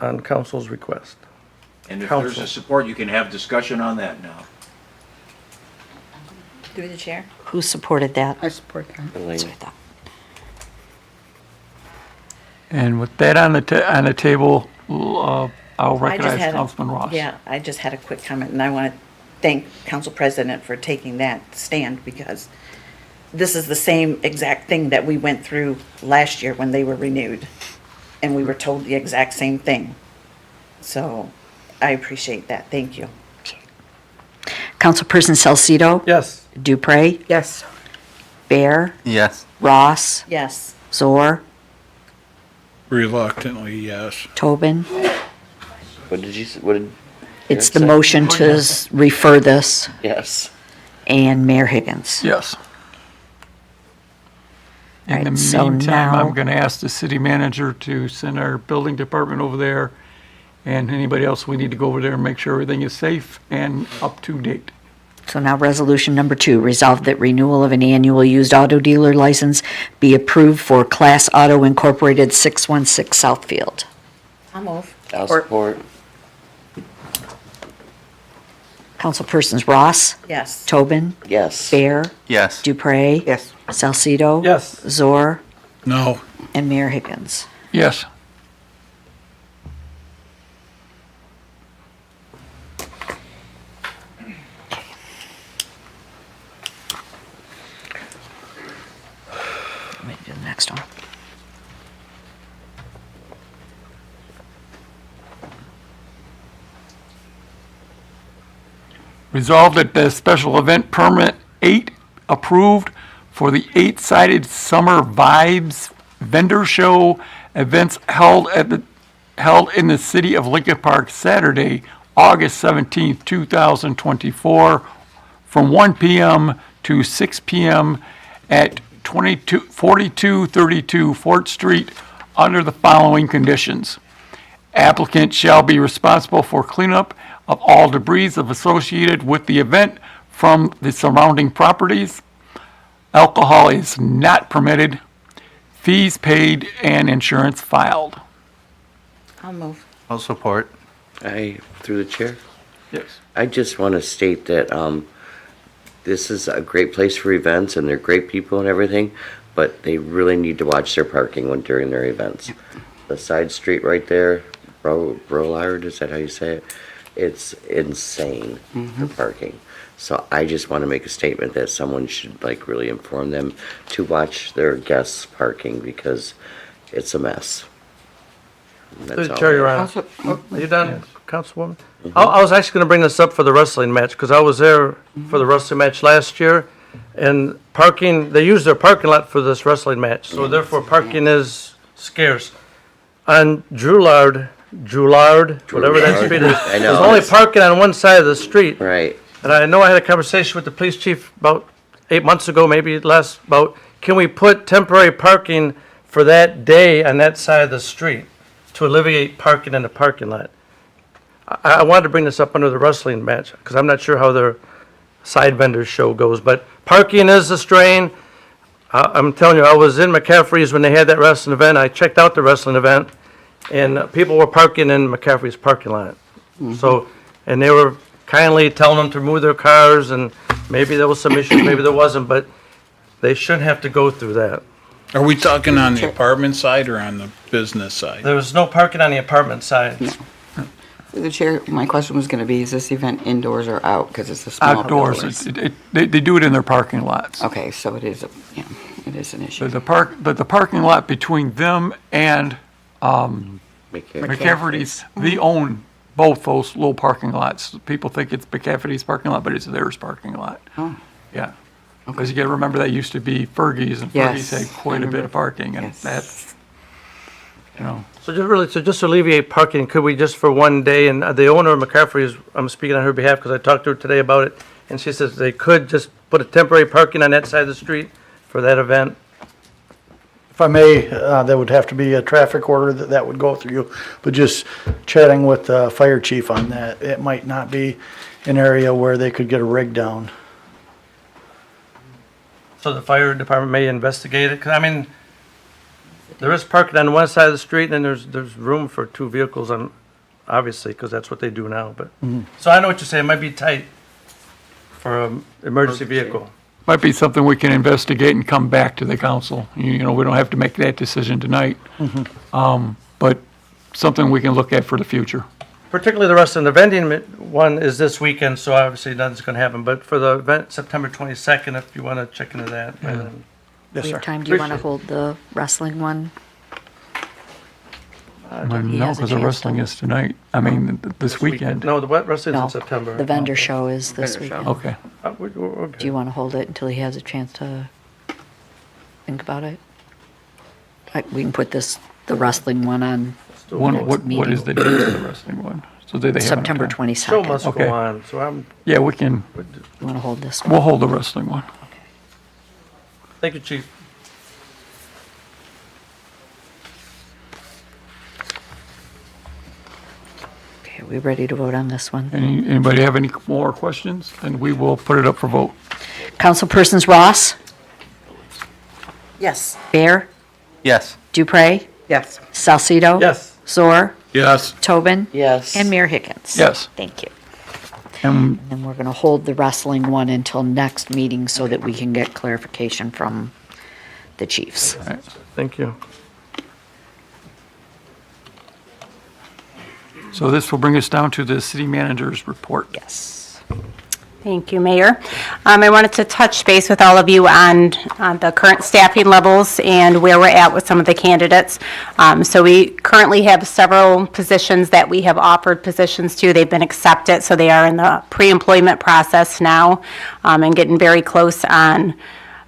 on council's request. And if there's Counsel. a support, you can have discussion on that now. Through the chair. Who supported that? I support that. That's Elaine. what I thought. And with that on the table, I'll I just recognize had a- Councilman Ross. Yeah, I just had a quick comment, and I want to thank Council President for taking that stand, because this is the same exact thing that we went through last year when they were renewed, and we were told the exact same thing. So I appreciate that. Thank you. Councilperson Salcido? Yes. Dupre? Yes. Bear, Yes. Ross, Yes. Zor, Reluctantly, yes. Tobin. What did you, what did? It's Eric the say? motion to refer this, Yes. and Mayor Higgins. Yes. In the Right, so meantime, now- I'm going to ask the city manager to send our building department over there, and anybody else, we need to go over there and make sure everything is safe and up to date. So now resolution number 2, resolve that renewal of an annual used auto dealer license be approved for Class Auto Incorporated 616 Southfield. I'll move. I'll support. Councilpersons Ross, Yes. Tobin, Yes. Bear, Yes. Dupre. Yes. Salcido. Yes. Zor, No. and Mayor Higgins. Yes. Let me do the next one. Resolved that the special event permit 8 approved for the 8-sided Summer Vibes Vendor Show events held in the city of Lincoln Park Saturday, August 17th, 2024, from 1 p.m. to 6 p.m. at 4232 Fort Street under the following conditions. Applicant shall be responsible for cleanup of all debris associated with the event from the surrounding properties. Alcohol is not permitted. Fees paid and insurance filed. I'll move. I'll support. Through the chair, Yes. I just want to state that this is a great place for events, and they're great people and everything, but they really need to watch their parking during their events. The side street right there, Brolard, is that how you say it? It's insane, the parking. So I just want to make a statement that someone should really inform them to watch their guests parking, because it's a mess. And that's all. Chair, Your Honor. Are you done, Councilwoman? I was actually going to bring this up for the wrestling match, because I was there for the wrestling match last year, and parking, they use their parking lot for this wrestling match, so therefore parking is scarce. On Drouillard, whatever that street is, I know, there's only it's- parking on one side of the street. Right. And I know I had a conversation with the police chief about 8 months ago, maybe less, about can we put temporary parking for that day on that side of the street to alleviate parking in the parking lot? I wanted to bring this up under the wrestling match, because I'm not sure how their side vendors show goes, but parking is a strain. I'm telling you, I was in McCaffrey's when they had that wrestling event. I checked out the wrestling event, and people were parking in McCaffrey's parking lot. So, and they were kindly telling them to move their cars, and maybe there was some issues, maybe there wasn't, but they shouldn't have to go through that. Are we talking on the apartment side or on the business side? There was no parking on the apartment side. Through the chair, my question was going to be, is this event indoors or out? Because it's a small Outdoors. building. They do it in their parking lots. Okay, so it is, it is an issue. The parking lot between them and McCafferty's, they own both those little parking lots. People think it's McCafferty's parking lot, but it's theirs parking lot. Oh. Yeah. Because you gotta remember that used to be Fergie's, and Fergie's Yes, had quite a bit of parking, and Yes. that's, you know. So just to alleviate parking, could we just for one day, and the owner of McCaffrey's, I'm speaking on her behalf because I talked to her today about it, and she says they could just put a temporary parking on that side of the street for that event. If I may, there would have to be a traffic order that would go through you, but just chatting with the fire chief on that, it might not be an area where they could get a rig down. So the fire department may investigate it, because I mean, there is parking on one side of the street, and then there's room for 2 vehicles on, obviously, because that's what they do now, but. So I know what you're saying, it might be tight for an emergency vehicle. Might be something we can investigate and come back to the council. You know, we don't have to make that decision tonight. But something we can look at for the future. Particularly the rest of the vending one is this weekend, so obviously nothing's going to happen. But for the event, September 22nd, if you want to check into that. Yes, We sir. have time, do you want to hold the wrestling one? He No, has a because the chance wrestling to- is tonight. I mean, this weekend. No, the wet wrestling's No, in September. the vendor show is this Vendor show. weekend. Okay. We're Do you want to hold it until he has a chance to think about it. We can put the wrestling one on What is the date of the wrestling one? So they have enough September time. 22nd. Show must Okay. go on, so I'm, Yeah, we can, You want to hold this one? we'll hold the wrestling one. thank you, Chief. Okay, are we ready to vote on this one? Anybody have any more questions? Then we will put it up for vote. Councilpersons Ross, Yes. Bear, Yes. Dupre, Yes. Salcido. Yes. Zor, Yes. Tobin, Yes. and Mayor Higgins. Yes. Thank you. And And we're going to hold the wrestling one until next meeting so that we can get clarification from the chiefs. Thank you. so this will bring us down to the city manager's report. Yes. Thank you, Mayor. I wanted to touch base with all of you on the current staffing levels and where we're at with some of the candidates. So we currently have several positions that we have offered positions to. They've been accepted, so they are in the pre-employment process now and getting very close on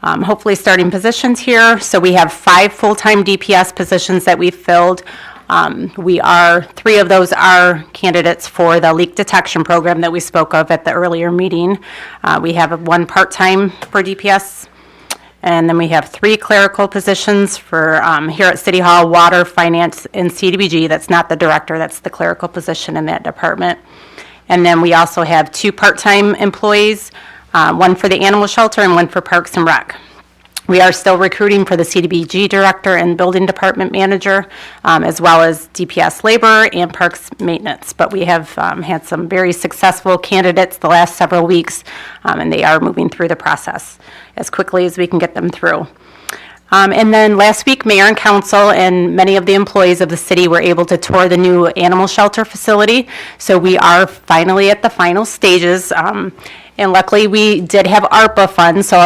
hopefully starting positions here. So we have 5 full-time DPS positions that we've filled. 3 of those are candidates for the leak detection program that we spoke of at the earlier meeting. We have 1 part-time for DPS, and then we have 3 clerical positions for here at City Hall, Water, Finance, and CDBG. That's not the director, that's the clerical position in that department. And then we also have 2 part-time employees, 1 for the animal shelter and 1 for Parks and Rec. We are still recruiting for the CDBG director and building department manager, as well as DPS labor and parks maintenance. But we have had some very successful candidates the last several weeks, and they are moving through the process as quickly as we can get them through. And then last week, Mayor and Council and many of the employees of the city were able to tour the new animal shelter facility. So we are finally at the final stages. And luckily, we did have ARPA funds, so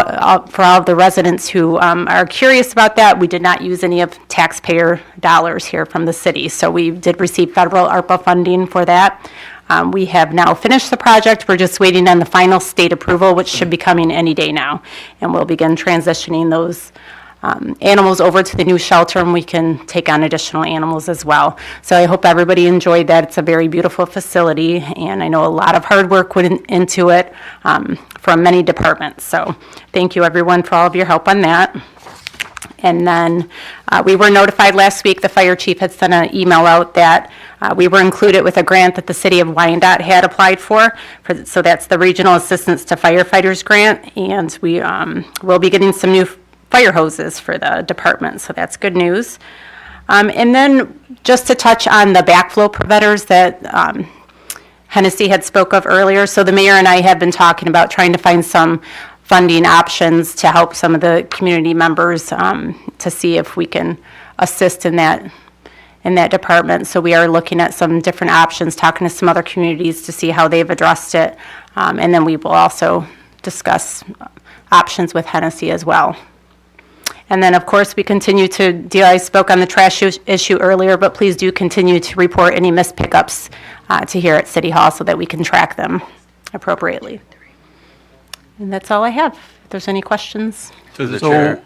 for all of the residents who are curious about that, we did not use any of taxpayer dollars here from the city. So we did receive federal ARPA funding for that. We have now finished the project. We're just waiting on the final state approval, which should be coming any day now. And we'll begin transitioning those animals over to the new shelter, and we can take on additional animals as well. So I hope everybody enjoyed that. It's a very beautiful facility, and I know a lot of hard work went into it from many departments. So thank you, everyone, for all of your help on that. And then we were notified last week, the fire chief had sent an email out that we were included with a grant that the city of Wyandotte had applied for. So that's the Regional Assistance to Firefighters Grant, and we will be getting some new fire hoses for the department, so that's good news. And then just to touch on the backflow preventers that Hennessy had spoke of earlier. So the mayor and I have been talking about trying to find some funding options to help some of the community members to see if we can assist in that department. So we are looking at some different options, talking to some other communities to see how they've addressed it. And then we will also discuss options with Hennessy as well. And then, of course, we continue to deal, I spoke on the trash issue earlier, but please do continue to report any missed pickups to here at City Hall so that we can track them appropriately. And that's all I have. If there's any questions. To the chair.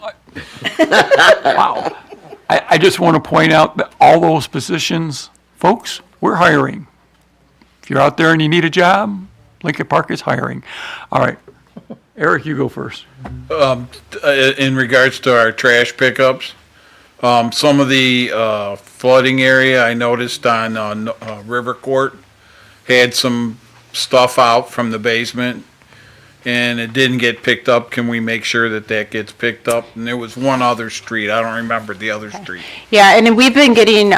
Wow. I just want to point out that all those positions, folks, we're hiring. If you're out there and you need a job, Lincoln Park is hiring. All right. Eric, you go first. In regards to our trash pickups, some of the flooding area I noticed on River Court had some stuff out from the basement and it didn't get picked up. Can we make sure that that gets picked up? And there was one other street. I don't remember the other street. Yeah, and we've been getting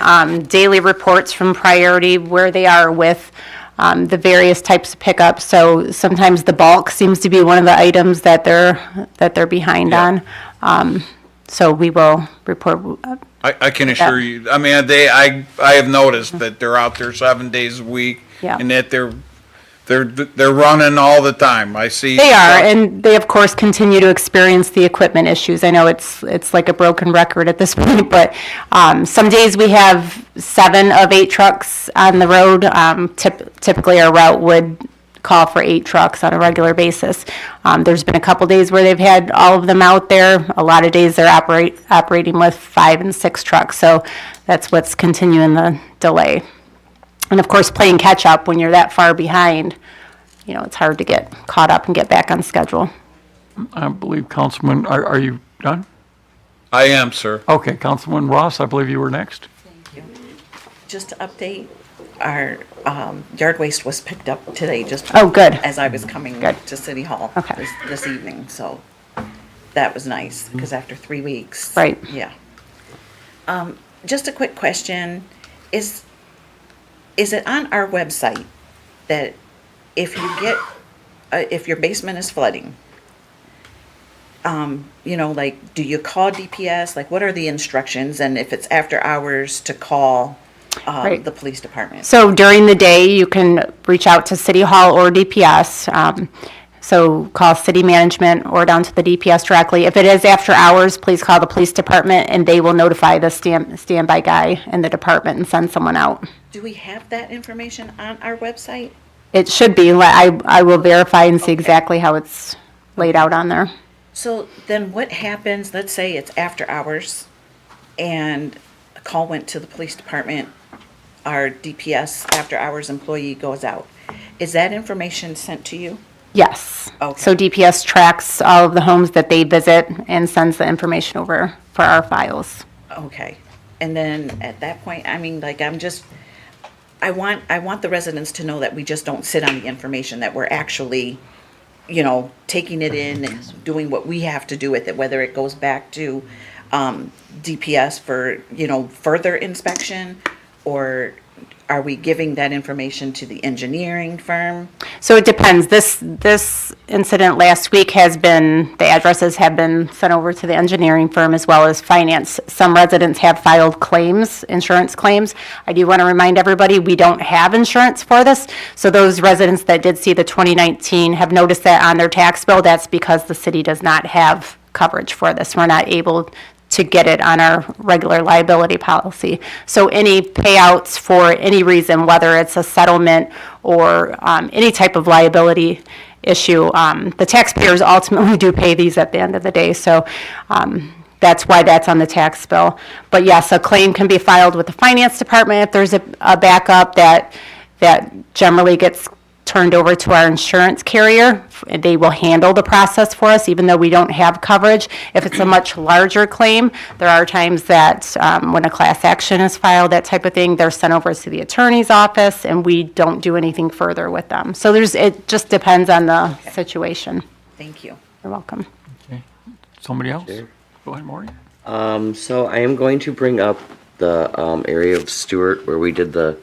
daily reports from Priority where they are with the various types of pickups. So sometimes the bulk seems to be one of the items that they're behind on. So we will report. I can assure you. I mean, I have noticed that they're out there 7 days a week, Yeah. and that they're running all the time. I see. They are, and they of course continue to experience the equipment issues. I know it's like a broken record at this point, but some days we have 7 of 8 trucks on the road. Typically our route would call for 8 trucks on a regular basis. There's been a couple days where they've had all of them out there. A lot of days they're operating with 5 and 6 trucks. So that's what's continuing the delay. And of course, playing catch up when you're that far behind, you know, it's hard to get caught up and get back on schedule. I believe Councilman, are you done? I am, sir. Okay, Councilman Ross, I believe you were next. Just to update, our yard waste was picked up today, just. Oh, good. As I was coming Good. to City Hall. Okay. This evening, so that was nice, because after 3 weeks. Right. Yeah. Just a quick question, is it on our website that if you get, if your basement is flooding, you know, like, do you call DPS? Like, what are the instructions? And if it's after hours, to call Right. the police department? So during the day, you can reach out to City Hall or DPS. So call city management or down to the DPS directly. If it is after hours, please call the police department and they will notify the standby guy in the department and send someone out. Do we have that information on our website? It should be. I will verify and see exactly how it's laid out on there. So then what happens, let's say it's after hours and a call went to the police department, our DPS after hours employee goes out. Is that information sent to you? Yes. Okay. So DPS tracks all of the homes that they visit and sends the information over for our files. Okay. And then at that point, I mean, like, I want the residents to know that we just don't sit on the information, that we're actually, you know, taking it in and doing what we have to do with it, whether it goes back to DPS for, you know, further inspection, or are we giving that information to the engineering firm? So it depends. This incident last week has been, the addresses have been sent over to the engineering firm as well as finance. Some residents have filed claims, insurance claims. I do want to remind everybody, we don't have insurance for this. So those residents that did see the 2019 have noticed that on their tax bill. That's because the city does not have coverage for this. We're not able to get it on our regular liability policy. So any payouts for any reason, whether it's a settlement or any type of liability issue, the taxpayers ultimately do pay these at the end of the day. So that's why that's on the tax bill. But yes, a claim can be filed with the finance department if there's a backup that generally gets turned over to our insurance carrier. They will handle the process for us, even though we don't have coverage. If it's a much larger claim, there are times that when a class action is filed, that type of thing, they're sent over to the attorney's office, and we don't do anything further with them. So it just depends on the situation. Thank you. You're welcome. Okay. Somebody else? Sure. Go ahead, Maureen. So I am going to bring up the area of Stewart where we did the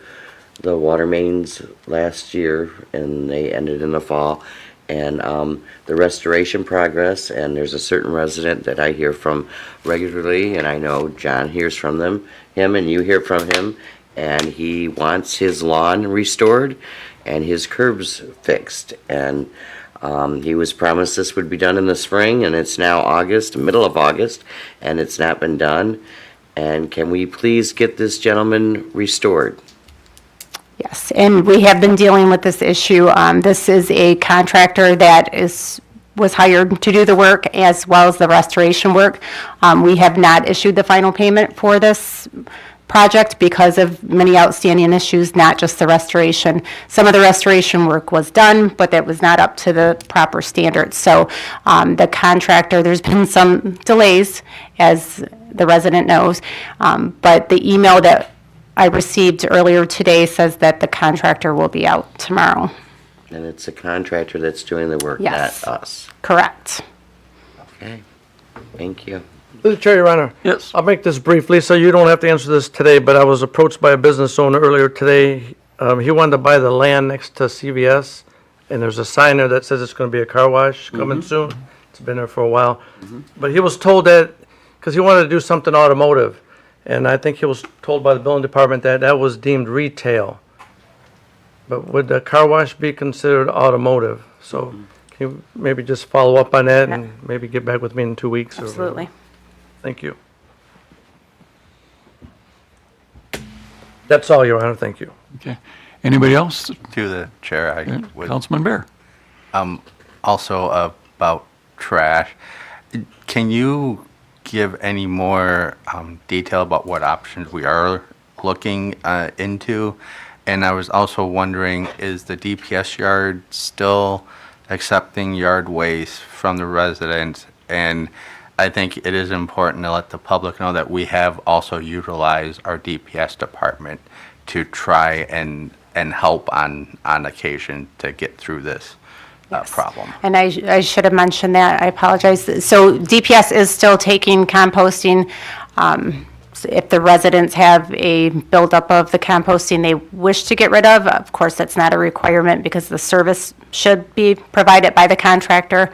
water mains last year, and they ended in the fall, and the restoration progress. And there's a certain resident that I hear from regularly, and I know John hears from him, and you hear from him, and he wants his lawn restored and his curbs fixed. And he was promised this would be done in the spring, and it's now August, middle of August, and it's not been done. And can we please get this gentleman restored? Yes, and we have been dealing with this issue. This is a contractor that was hired to do the work as well as the restoration work. We have not issued the final payment for this project because of many outstanding issues, not just the restoration. Some of the restoration work was done, but that was not up to the proper standards. So the contractor, there's been some delays, as the resident knows, but the email that I received earlier today says that the contractor will be out tomorrow. And it's a contractor that's doing the work, Yes. not us. Correct. Okay, thank you. Through the chair, Your Honor. Yes. I'll make this brief. Lisa, you don't have to answer this today, but I was approached by a business owner earlier today. He wanted to buy the land next to CVS, and there's a sign there that says it's going to be a car wash coming soon. It's been there for a while. But he was told that, because he wanted to do something automotive, and I think he was told by the building department that that was deemed retail. But would the car wash be considered automotive? So can you maybe just follow up on that and maybe get back with me in 2 weeks? or whatever? Absolutely. Thank you. That's all, Your Honor. Thank you. Okay. Anybody else? To the chair, I would. Councilman Bear. Also about trash, can you give any more detail about what options we are looking into? And I was also wondering, is the DPS yard still accepting yard waste from the residents? And I think it is important to let the public know that we have also utilized our DPS department to try and help on occasion to get through this problem. And I should have mentioned that, I apologize. So DPS is still taking composting. So if the residents have a buildup of the composting they wish to get rid of course, that's not a requirement because the service should be provided by the contractor.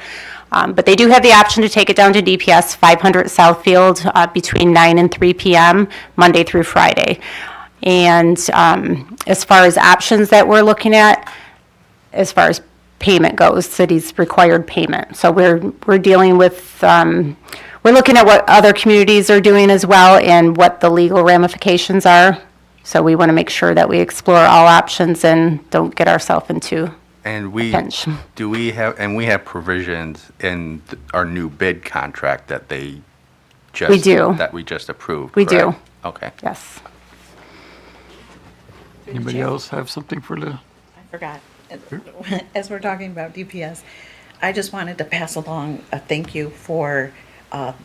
But they do have the option to take it down to DPS 500 Southfield between 9 and 3 p.m., Monday through Friday. And as far as options that we're looking at, as far as payment goes, city's required payment. So we're dealing with, we're looking at what other communities are doing as well and what the legal ramifications are. So we want to make sure that we explore all options and don't get ourselves into And we have provisions in our new bid contract that they just We do. that we just approved. We do. correct? Okay. Yes. Anybody else have something for the? I forgot. As we're talking about DPS, I just wanted to pass along a thank you for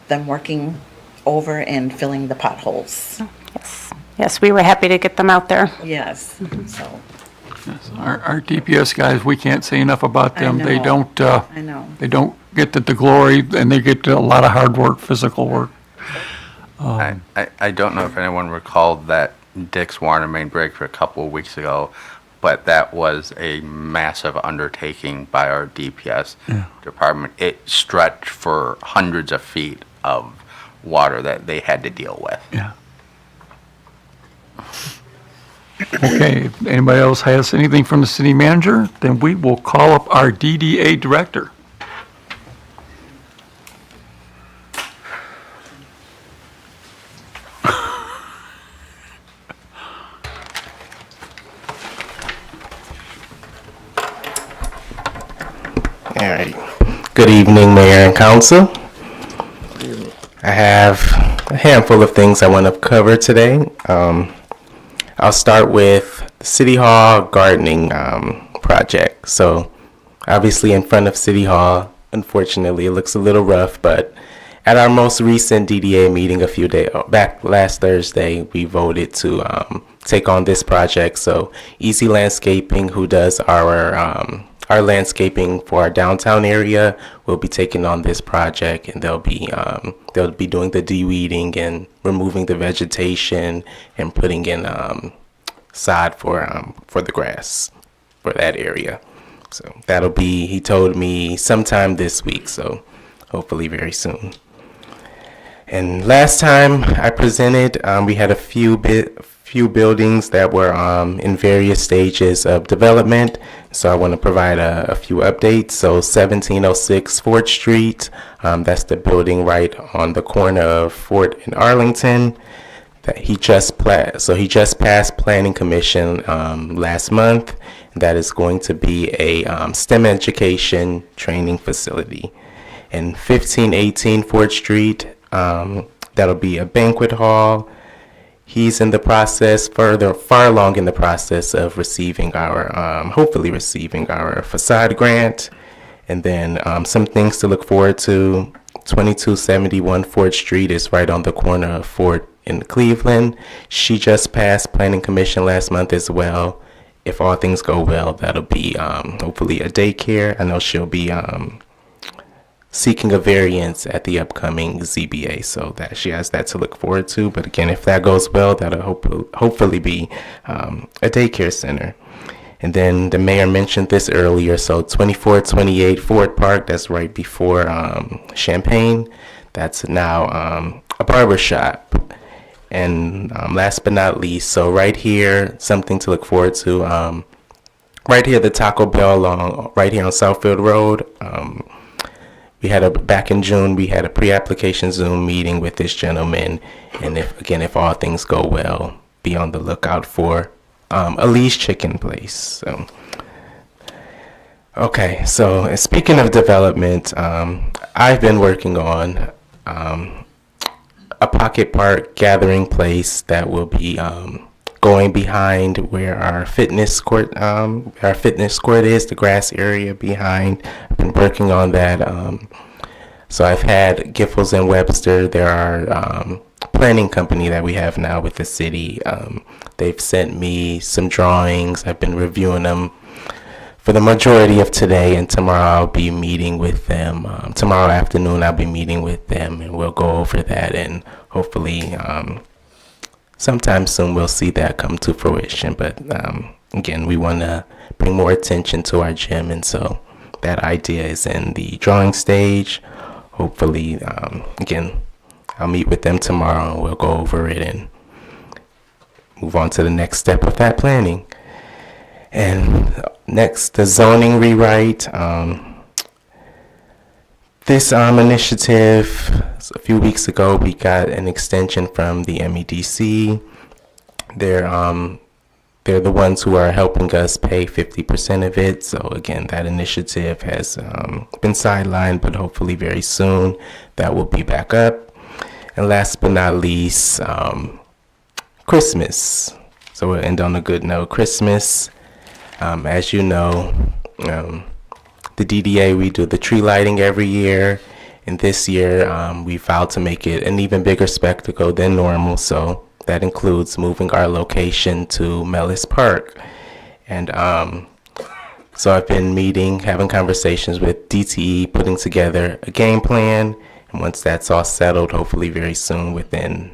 them working over and filling the potholes. Yes. Yes, we were happy to get them out there. Yes, so. Yes, our DPS guys, we can't say enough about them. They know. don't, I know. they don't get the glory, and they get a lot of hard work, physical work. I don't know if anyone recalled that Dick's Water Main break a couple of weeks ago, but that was a massive undertaking by our DPS department. It stretched for hundreds of feet of water that they had to deal with. Yeah. Okay, if anybody else has anything from the city manager, then we will call up our DDA director. All right. Good evening, Mayor and Council. I have a handful of things I want to cover today. I'll start with the City Hall gardening project. So, obviously, in front of City Hall, unfortunately, it looks a little rough, but at our most recent DDA meeting a few days back last Thursday, we voted to take on this project. So, Easy Landscaping, who does our landscaping for our downtown area, will be taking on this project, and they'll be doing the de-weeding and removing the vegetation and putting in sod for the grass for that area. So that'll be, he told me, sometime this week, so hopefully very soon. And last time I presented, we had a few buildings that were in various stages of development. So I want to provide a few updates. So 1706 Fort Street, that's the building right on the corner of Fort and Arlington. That he just passed Planning Commission last month. That is going to be a STEM education training facility. And 1518 Fort Street, that'll be a banquet hall. He's in the process, far along in the process of receiving hopefully receiving our facade grant. And then some things to look forward to. 2271 Fort Street is right on the corner of Fort in Cleveland. She just passed Planning Commission last month as well. If all things go well, that'll be hopefully a daycare. I know she'll be seeking a variance at the upcoming ZBA, so that she has that to look forward to. But again, if that goes well, that'll hopefully be a daycare center. And then the mayor mentioned this earlier, so 2428 Ford Park, that's right before Champaign, that's now a barber shop. And last but not least, so right here, something to look forward to, right here, the Taco Bell right here on Southfield Road. Back in June, we had a pre-application Zoom meeting with this gentleman, and if all things go well, be on the lookout for Elise Chicken Place. So, okay, so speaking of development, I've been working on a pocket park gathering place that will be going behind where our fitness court is, the grass area behind. I've been working on that. So I've had Giffords and Webster. There are planning company that we have now with the city. They've sent me some drawings. I've been reviewing them for the majority of today, and tomorrow I'll be meeting with them. Tomorrow afternoon I'll be meeting with them, and we'll go over that, and hopefully sometime soon we'll see that come to fruition. But again, we want to bring more attention to our gym, and so that idea is in the drawing stage. Hopefully, again, I'll meet with them tomorrow and we'll go over it and move on to the next step of that planning. And next, the zoning rewrite. This initiative, a few weeks ago, we got an extension from the MEDC. They're the ones who are helping us pay 50% of it. So again, that initiative has been sidelined, but hopefully very soon that will be back up. And last but not least, Christmas. So we'll end on a good note. Christmas, as you know, the DDA, we do the tree lighting every year. And this year, we vowed to make it an even bigger spectacle than normal. So that includes moving our location to Mellis Park. And so I've been having conversations with DTE, putting together a game plan. And once that's all settled, hopefully very soon,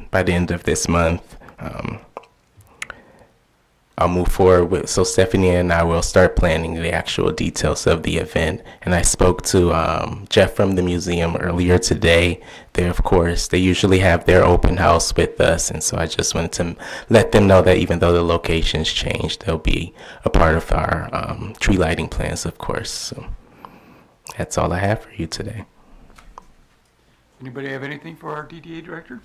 by the end of this month, I'll move forward so Stephanie and I will start planning the actual details of the event. And I spoke to Jeff from the museum earlier today. They usually have their open house with us, and so I just wanted to let them know that even though the location's changed, they'll be a part of our tree lighting plans, of course. So that's all I have for you today. Anybody have anything for our DDA director?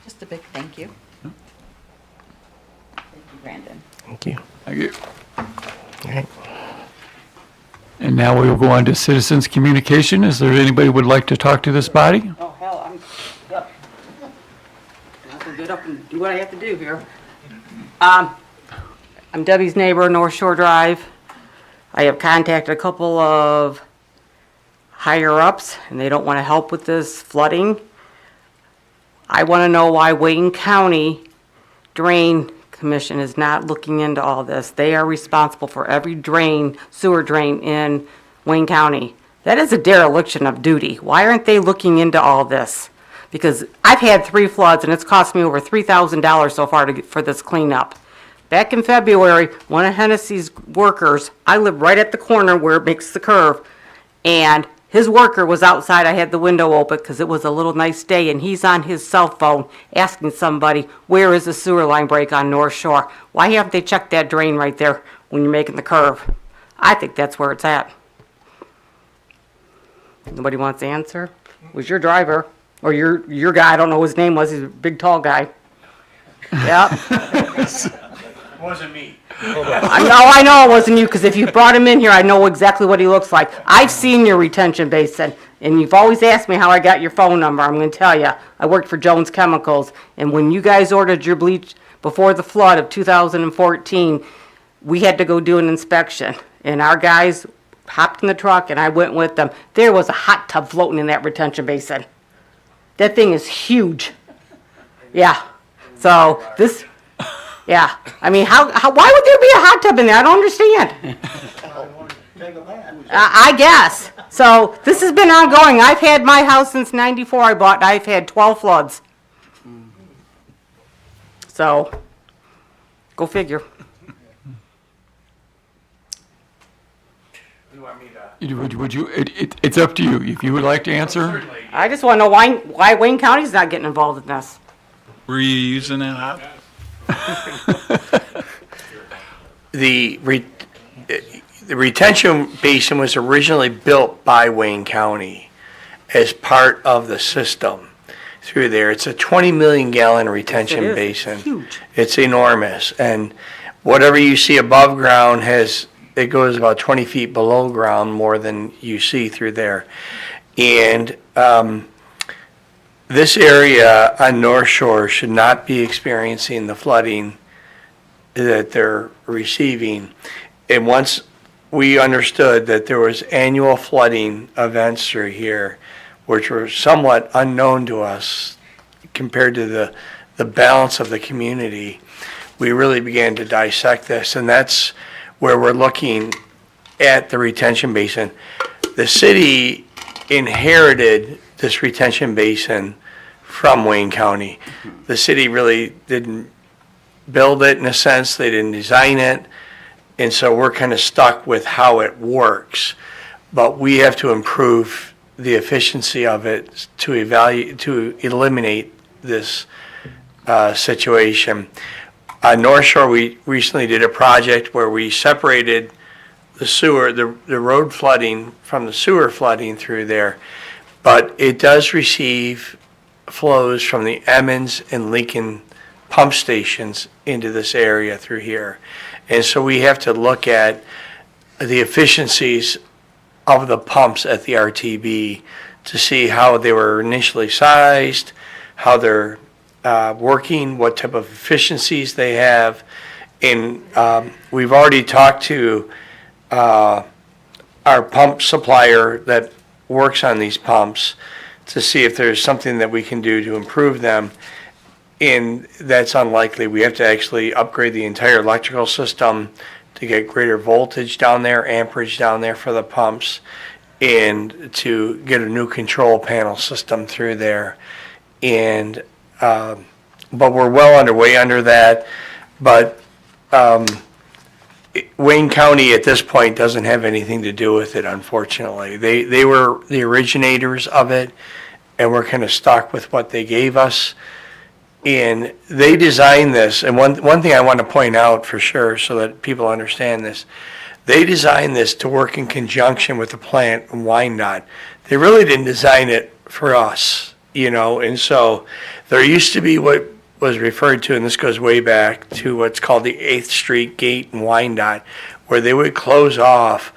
Just a big thank you. Thank you, Brandon. Thank you. Thank you. All right. And now we will go on to citizens communication. Is there anybody who would like to talk to this body? Oh, hell, I'm up. I have to get up and do what I have to do here. I'm Debbie's neighbor, North Shore Drive. I have contacted a couple of higher-ups, and they don't want to help with this flooding. I want to know why Wayne County Drain Commission is not looking into all this. They are responsible for every sewer drain in Wayne County. That is a dereliction of duty. Why aren't they looking into all this? Because I've had 3 floods and it's cost me over $3,000 so far for this cleanup. Back in February, one of Hennessy's workers, I live right at the corner where it makes the curve, and his worker was outside. I had the window open because it was a little nice day, and he's on his cell phone asking somebody, where is the sewer line break on North Shore? Why haven't they checked that drain right there when you're making the curve? I think that's where it's at. Nobody wants to answer? It was your driver, or your guy, I don't know what his name was, he's a big tall guy. Yep. Wasn't me. I know it wasn't you, because if you brought him in here, I know exactly what he looks like. I've seen your retention basin, and you've always asked me how I got your phone number. I'm going to tell you, I worked for Jones Chemicals, and when you guys ordered your bleach before the flood of 2014, we had to go do an inspection, and our guys hopped in the truck, and I went with them. There was a hot tub floating in that retention basin. That thing is huge. Yeah. So this... Yeah, I mean, how? Why would there be a hot tub in there? I don't understand. I guess. So this has been ongoing. I've had my house since '94. I bought, and I've had 12 floods. So, go figure. Would you? It's up to you. If you would like to answer. I just want to know why Wayne County's not getting involved in this. Were you using that hot? The retention basin was originally built by Wayne County as part of the system. through there. It's a 20 million gallon retention is. basin. It's huge. It's enormous, and whatever you see above ground it goes about 20 feet below ground more than you see through there. And this area on North Shore should not be experiencing the flooding that they're receiving. And once we understood that there was annual flooding events through here, which were somewhat unknown to us compared to the balance of the community, we really began to dissect this, and that's where we're looking at the retention basin. The city inherited this retention basin from Wayne County. The city really didn't build it in a sense, they didn't design it, and so we're kind of stuck with how it works. But we have to improve the efficiency of it to eliminate this situation. On North Shore, we recently did a project where we separated the sewer, the road flooding from the sewer flooding through there, but it does receive flows from the Emmons and Lincoln pump stations into this area through here. And so we have to look at the efficiencies of the pumps at the RTB to see how they were initially sized, how they're working, what type of efficiencies they have. And we've already talked to our pump supplier that works on these pumps to see if there's something that we can do to improve them. And that's unlikely. We have to actually upgrade the entire electrical system to get greater voltage down there, amperage down there for the pumps, and to get a new control panel system through there. And but we're well underway under that. But Wayne County at this point doesn't have anything to do with it, unfortunately. They were the originators of it, and we're kind of stuck with what they gave us. And they designed this, and one thing I want to point out for sure so that people understand this, they designed this to work in conjunction with the plant in Wyandotte. They really didn't design it for us, and so there used to be what was referred to, and this goes way back to what's called the 8th Street Gate in Wyandotte, where they would close off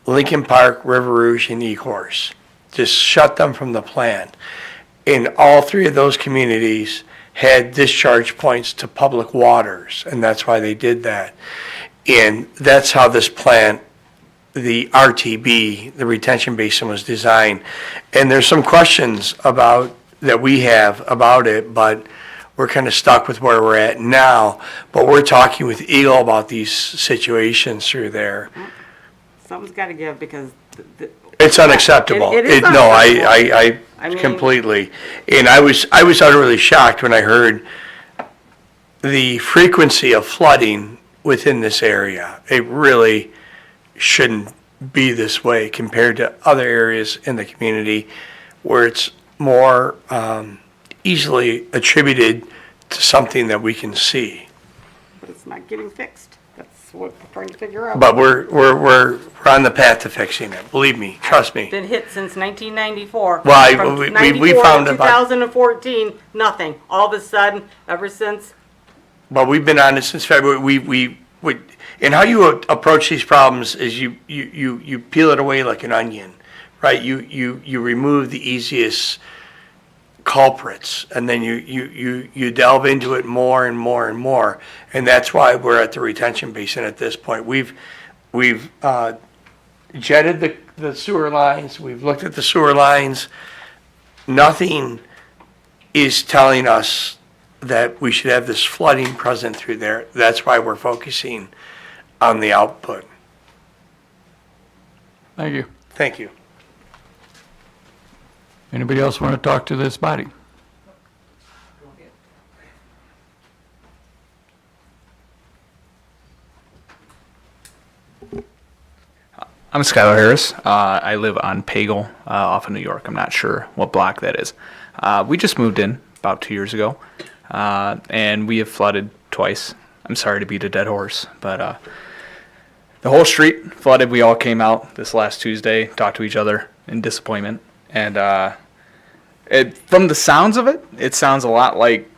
Lincoln Park, River Rouge, and Ecorse, just shut them from the plant. And all three of those communities had discharge points to public waters, and that's why they did that. And that's how this plant, the RTB, the retention basin, was designed. And there's some questions that we have about it, but we're kind of stuck with where we're at now. But we're talking with Eagle about these situations through there. Something's got to give because It's unacceptable. It is No, unacceptable. I completely. And I was utterly shocked when I heard the frequency of flooding within this area. It really shouldn't be this way compared to other areas in the community where it's more easily attributed to something that we can see. But it's not getting fixed. That's what we're trying to figure out. But we're on the path to fixing it. Believe me, trust me. Been hit since 1994. Well, From we 94 found to about, 2014, nothing. All of a sudden, ever since, well, we've been on it since February. And how you approach these problems is you peel it away like an onion, right? You remove the easiest culprits, and then you delve into it more and more and more, and that's why we're at the retention basin at this point. We've jetted the sewer lines. We've looked at the sewer lines. Nothing is telling us that we should have this flooding present through there. That's why we're focusing on the output. Thank you. Thank you. Anybody else want to talk to this body? I'm Skylar Harris. I live on Pagel off of New York. I'm not sure what block that is. We just moved in about 2 years ago, and we have flooded twice. I'm sorry to beat a dead horse, but the whole street flooded. We all came out this last Tuesday, talked to each other in disappointment, and From the sounds of it, it sounds a lot like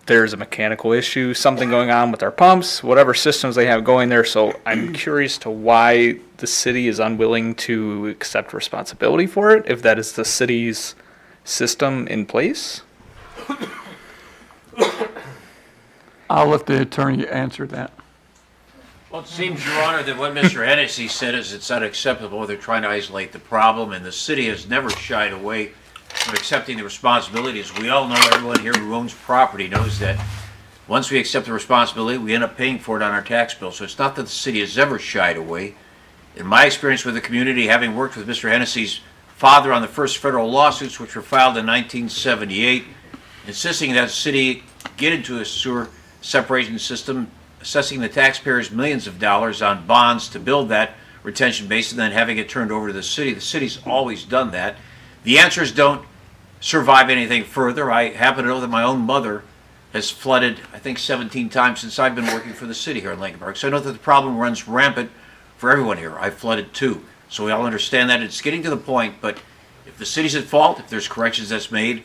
there's a mechanical issue, something going on with our pumps, whatever systems they have going there. So I'm curious to why the city is unwilling to accept responsibility for it, if that is the city's system in place. I'll let the attorney answer that. Well, it seems, Your Honor, that what Mr. Hennessy said is it's unacceptable. They're trying to isolate the problem, and the city has never shied away from accepting the responsibilities. We all know, everyone here who owns property knows that once we accept the responsibility, we end up paying for it on our tax bill. So it's not that the city has ever shied away. In my experience with the community, having worked with Mr. Hennessy's father on the first federal lawsuits, which were filed in 1978, insisting that the city get into a sewer separation system, assessing the taxpayers millions of dollars on bonds to build that retention basin, and then having it turned over to the city. The city's always done that. The answers don't survive anything further. I happen to know that my own mother has flooded, I think, 17 times since I've been working for the city here in Lincoln Park. So I know that the problem runs rampant for everyone here. I've flooded too. So we all understand that. It's getting to the point, but if the city's at fault, if there's corrections that's made,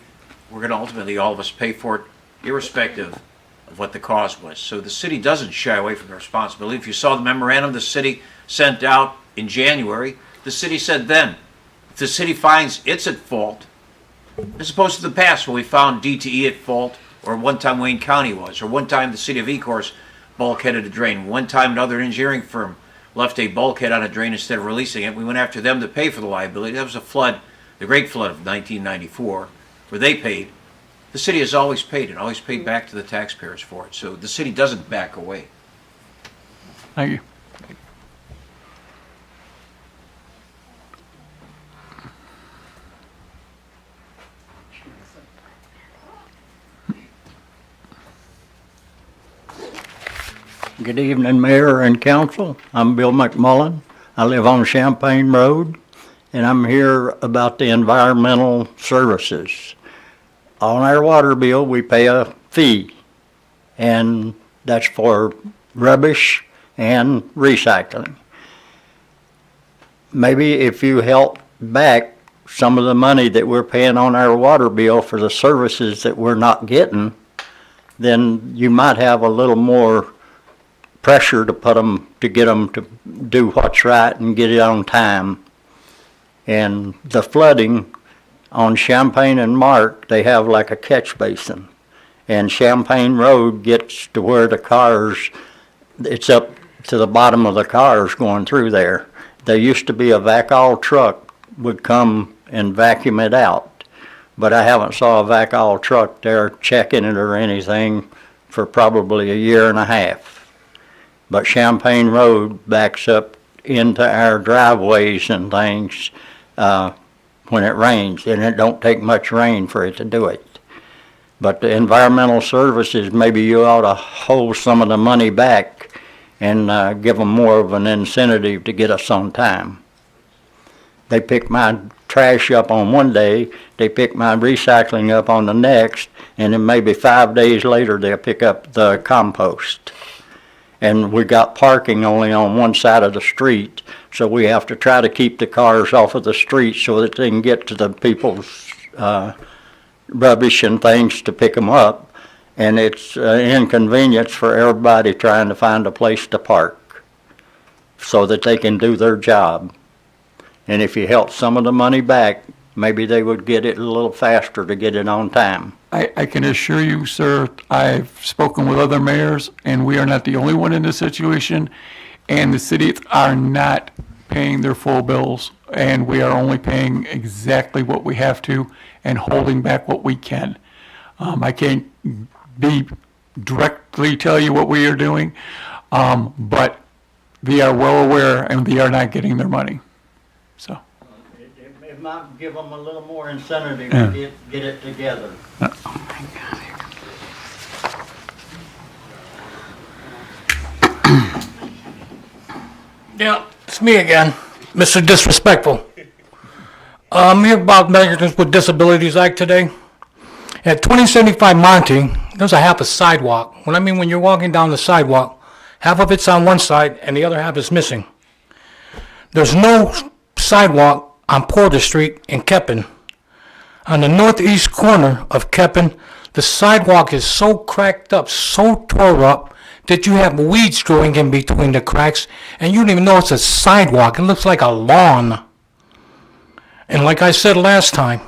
we're going to ultimately, all of us, pay for it, irrespective of what the cause was. So the city doesn't shy away from the responsibility. If you saw the memorandum the city sent out in January, the city said then, if the city finds it's at fault, as opposed to the past where we found DTE at fault, or one time Wayne County was, or one time the city of Ecorse bulkheaded a drain, one time another engineering firm left a bulkhead on a drain instead of releasing it. We went after them to pay for the liability. That was a flood, the Great Flood of 1994, where they paid. The city has always paid and always paid back to the taxpayers for it. So the city doesn't back away. Thank you. Good evening, Mayor and Council. I'm Bill McMullen. I live on Champaign Road, and I'm here about the environmental services. On our water bill, we pay a fee, and that's for rubbish and recycling. Maybe if you help back some of the money that we're paying on our water bill for the services that we're not getting, then you might have a little more pressure to get them to do what's right and get it on time. And the flooding on Champaign and Mark, they have like a catch basin. And Champaign Road gets to where the cars, it's up to the bottom of the cars going through there. There used to be a vac-all truck would come and vacuum it out. But I haven't saw a vac-all truck there checking it or anything for probably a year and a half. But Champaign Road backs up into our driveways and things when it rains, and it don't take much rain for it to do it. But the environmental services, maybe you ought to hold some of the money back and give them more of an incentive to get us on time. They pick my trash up on one day, they pick my recycling up on the next, and then maybe 5 days later they'll pick up the compost. And we got parking only on one side of the street, so we have to try to keep the cars off of the street so that they can get to the people's rubbish and things to pick them up. And it's inconvenience for everybody trying to find a place to park so that they can do their job. And if you help some of the money back, maybe they would get it a little faster to get it on time. I can assure you, sir, I've spoken with other mayors, and we are not the only one in this situation, and the cities are not paying their full bills, and we are only paying exactly what we have to and holding back what we can. I can't directly tell you what we are doing, but they are well aware, and they are not getting their money. So. It might give them a little more incentive to get it together. Yeah, it's me again, Mr. Disrespectful. I'm here about Americans with Disabilities Act today. At 2075 Monty, there's a half a sidewalk. When you're walking down the sidewalk, half of it's on one side and the other half is missing. There's no sidewalk on Porter Street in Keppen. On the northeast corner of Keppen, the sidewalk is so cracked up, so tore up, that you have weeds growing in between the cracks, and you don't even know it's a sidewalk. It looks like a lawn. And like I said last time,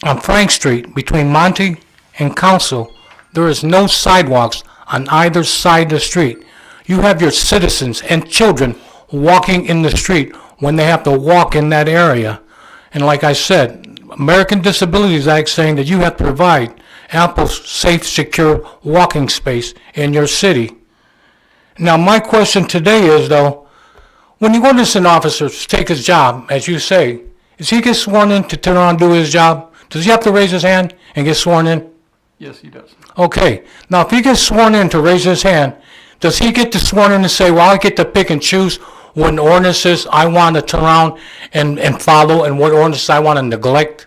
on Frank Street, between Monty and Council, there is no sidewalks on either side of the street. You have your citizens and children walking in the street when they have to walk in that area. And like I said, American Disabilities Act saying that you have to provide ample, safe, secure walking space in your city. Now, my question today is, though, when you go to an officer to take his job, as you say, does he get sworn in to turn around and do his job? Does he have to raise his hand and get sworn in? Yes, he does. Okay. Now, if he gets sworn in to raise his hand, does he get to sworn in and say, well, I get to pick and choose what ordinances I want to turn around and follow and what ordinances I want to neglect?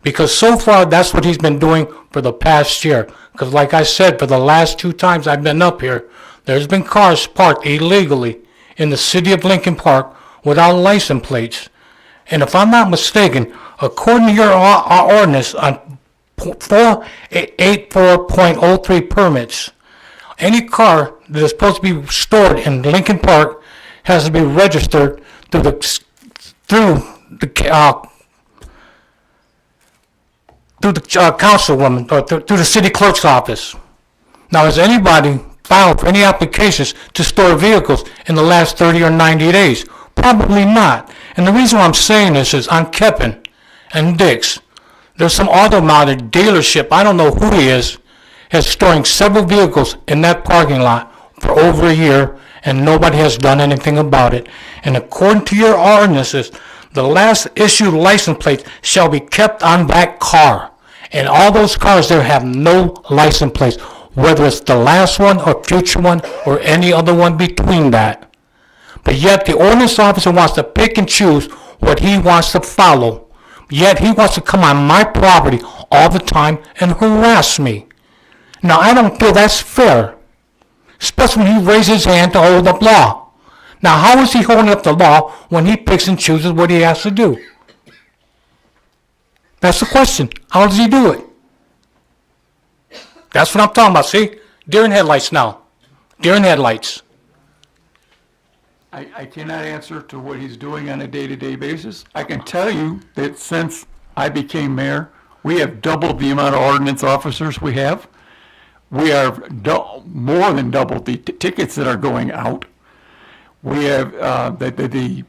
Because so far, that's what he's been doing for the past year. Because like I said, for the last 2 times I've been up here, there's been cars parked illegally in the city of Lincoln Park without license plates. And if I'm not mistaken, according to your ordinance on 484.03 permits, any car that is supposed to be stored in Lincoln Park has to be registered through the councilwoman, or through the city clerk's office. Now, has anybody filed for any applications to store vehicles in the last 30 or 90 days? Probably not. And the reason why I'm saying this is on Keppen and Dick's, there's some automotive dealership, I don't know who he is storing several vehicles in that parking lot for over a year, and nobody has done anything about it. And according to your ordinances, the last issued license plate shall be kept on that car. And all those cars there have no license plates, whether it's the last one or future one or any other one between that. But yet the ordinance officer wants to pick and choose what he wants to follow. Yet he wants to come on my property all the time and harass me. Now, I don't feel that's fair, especially when he raises his hand to hold up law. Now, how is he holding up the law when he picks and chooses what he has to do? That's the question. How does he do it? That's what I'm talking about, see? Deer in headlights now. Deer in headlights. I cannot answer to what he's doing on a day-to-day basis. I can tell you that since I became mayor, we have doubled the amount of ordinance officers we have. We have more than doubled the tickets that are going out. We have the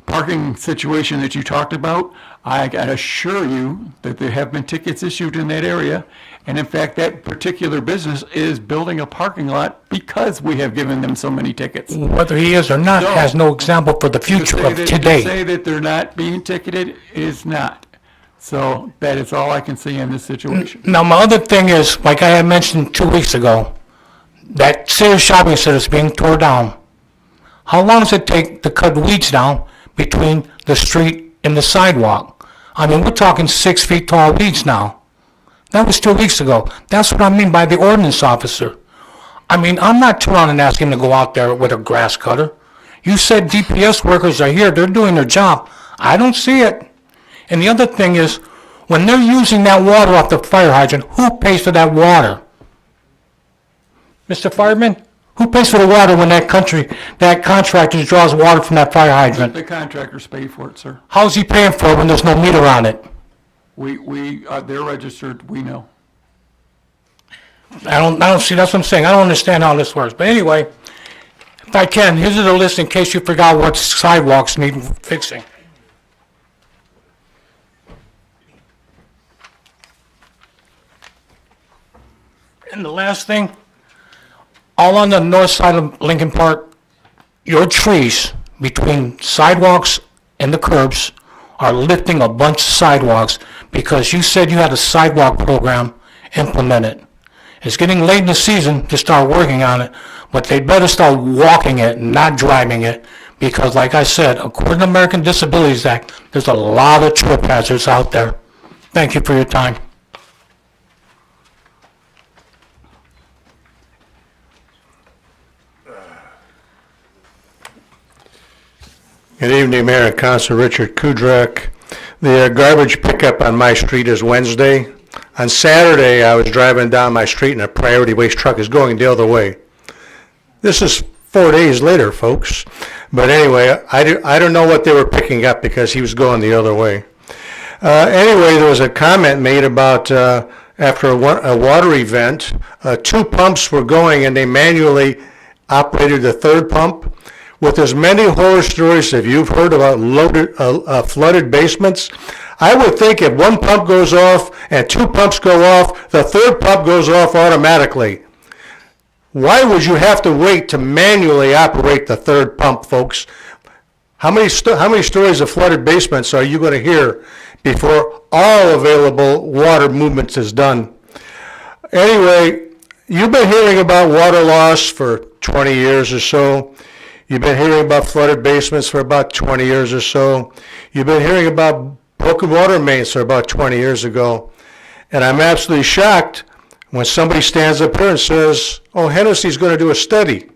parking situation that you talked about. I can assure you that there have been tickets issued in that area. And in fact, that particular business is building a parking lot because we have given them so many tickets. Whether he is or not has no example for the future of today. To say that they're not being ticketed is not. So that is all I can say in this situation. Now, my other thing is, like I had mentioned 2 weeks ago, that Sears shopping center is being torn down. How long does it take to cut weeds down between the street and the sidewalk? I mean, we're talking 6 feet tall weeds now. That was 2 weeks ago. That's what I mean by the ordinance officer. I mean, I'm not turning around and asking him to go out there with a grass cutter. You said DPS workers are here, they're doing their job. I don't see it. And the other thing is, when they're using that water off the fire hydrant, who pays for that water? Mr. Fireman, who pays for the water when that contractor draws water from that fire hydrant? The contractors pay for it, sir. How's he paying for it when there's no meter on it? They're registered, we know. I don't see, that's what I'm saying. I don't understand how this works. But anyway, if I can, here's the list in case you forgot what sidewalks need fixing. And the last thing, all on the north side of Lincoln Park, your trees between sidewalks and the curbs are lifting a bunch of sidewalks because you said you had a sidewalk program implemented. It's getting late in the season to start working on it, but they better start walking it, not driving it, because like I said, according to the American Disabilities Act, there's a lot of trip hazards out there. Thank you for your time. Good evening, Mayor and Council. Richard Kudrak. The garbage pickup on my street is Wednesday. On Saturday, I was driving down my street and a priority waste truck is going the other way. This is 4 days later, folks. But anyway, I don't know what they were picking up because he was going the other way. Anyway, there was a comment made about after a water event, 2 pumps were going and they manually operated the third pump. With as many horror stories as you've heard about flooded basements, I would think if 1 pump goes off and 2 pumps go off, the third pump goes off automatically. Why would you have to wait to manually operate the third pump, folks? How many stories of flooded basements are you going to hear before all available water movements is done? Anyway, you've been hearing about water loss for 20 years or so. You've been hearing about flooded basements for about 20 years or so. You've been hearing about broken water mains for about 20 years ago. And I'm absolutely shocked when somebody stands up here and says, oh, Hennessy's going to do a study.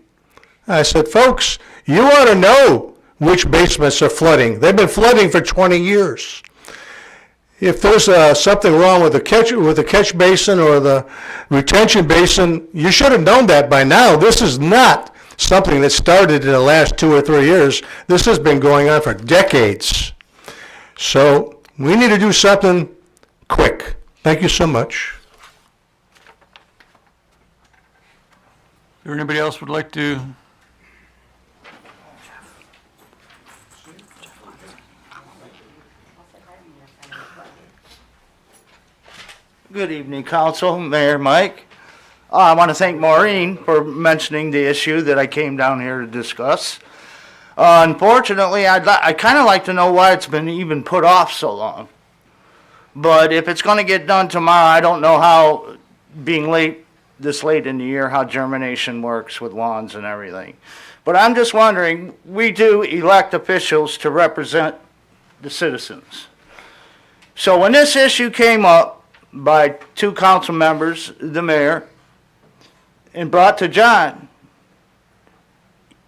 I said, folks, you ought to know which basements are flooding. They've been flooding for 20 years. If there's something wrong with the catch basin or the retention basin, you should have known that by now. This is not something that started in the last 2 or 3 years. This has been going on for decades. So we need to do something quick. Thank you so much. Is there anybody else would like to? Good evening, Council, Mayor Mike. I want to thank Maureen for mentioning the issue that I came down here to discuss. Unfortunately, I kind of like to know why it's been even put off so long. But if it's going to get done tomorrow, I don't know how, being this late in the year, how germination works with lawns and everything. But I'm just wondering, we do elect officials to represent the citizens. So when this issue came up by 2 council members, the mayor, and brought to John,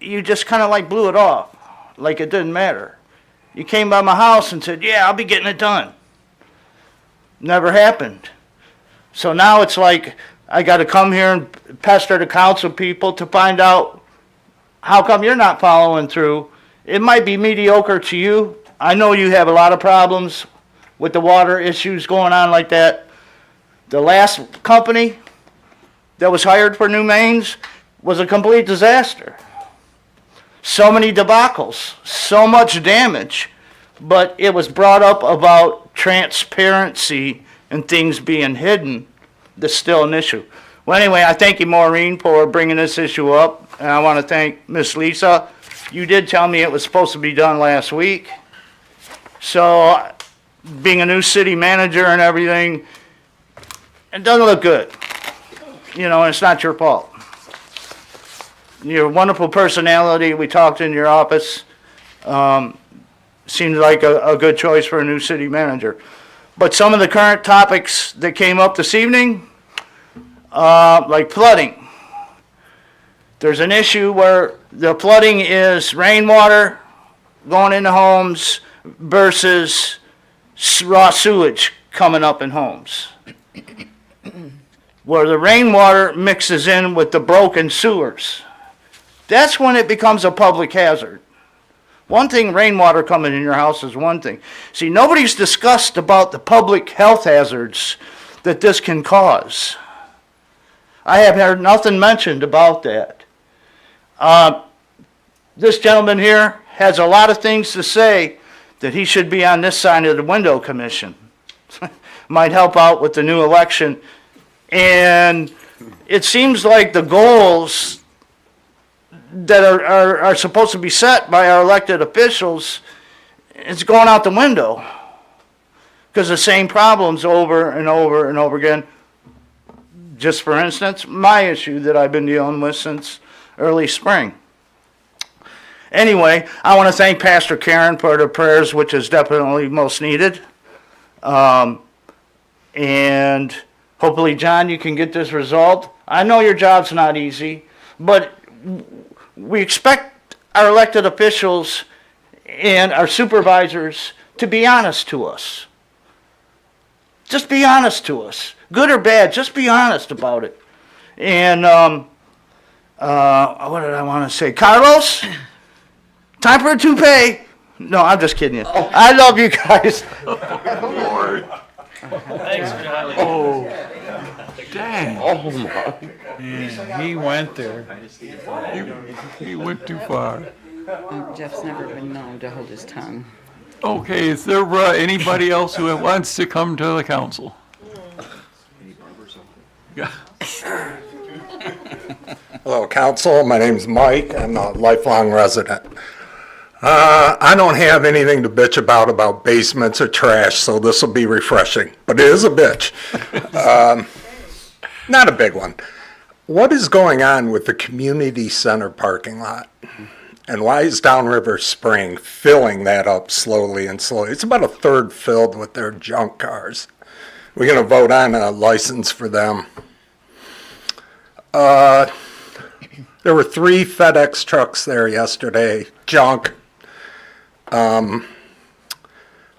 you just kind of like blew it off, like it didn't matter. You came by my house and said, yeah, I'll be getting it done. Never happened. So now it's like I got to come here and pester the council people to find out how come you're not following through. It might be mediocre to you. I know you have a lot of problems with the water issues going on like that. The last company that was hired for new mains was a complete disaster. So many debacles, so much damage, but it was brought up about transparency and things being hidden. That's still an issue. Well, anyway, I thank you, Maureen, for bringing this issue up, and I want to thank Miss Lisa. You did tell me it was supposed to be done last week. So, being a new city manager and everything, it doesn't look good. You know, and it's not your fault. Your wonderful personality, we talked in your office, seemed like a good choice for a new city manager. But some of the current topics that came up this evening, like flooding. There's an issue where the flooding is rainwater going into homes versus raw sewage coming up in homes. Where the rainwater mixes in with the broken sewers. That's when it becomes a public hazard. One thing, rainwater coming in your house is one thing. See, nobody's discussed about the public health hazards that this can cause. I have heard nothing mentioned about that. This gentleman here has a lot of things to say that he should be on this side of the window commission. Might help out with the new election. And it seems like the goals that are supposed to be set by our elected officials, it's going out the window. Because the same problems over and over and over again. Just for instance, my issue that I've been dealing with since early spring. Anyway, I want to thank Pastor Karen for the prayers, which is definitely most needed. And hopefully, John, you can get this resolved. I know your job's not easy, but we expect our elected officials and our supervisors to be honest to us. Just be honest to us. Good or bad, just be honest about it. And, what did I want to say? Carlos? Time for a toupee. No, I'm just kidding you. I love you guys. Thanks, Charlie. Oh, dang. Oh, my. Yeah, he went there. He went too far. Jeff's never been known to hold his tongue. Okay, is there anybody else who wants to come to the council? Yeah. Hello, council. My name's Mike. I'm a lifelong resident. I don't have anything to bitch about basements or trash, so this will be refreshing. But it is a bitch. Not a big one. What is going on with the community center parking lot? And why is Downriver Spring filling that up slowly and slowly? It's about a third filled with their junk cars. We're going to vote on a license for them. There were 3 FedEx trucks there yesterday, junk. I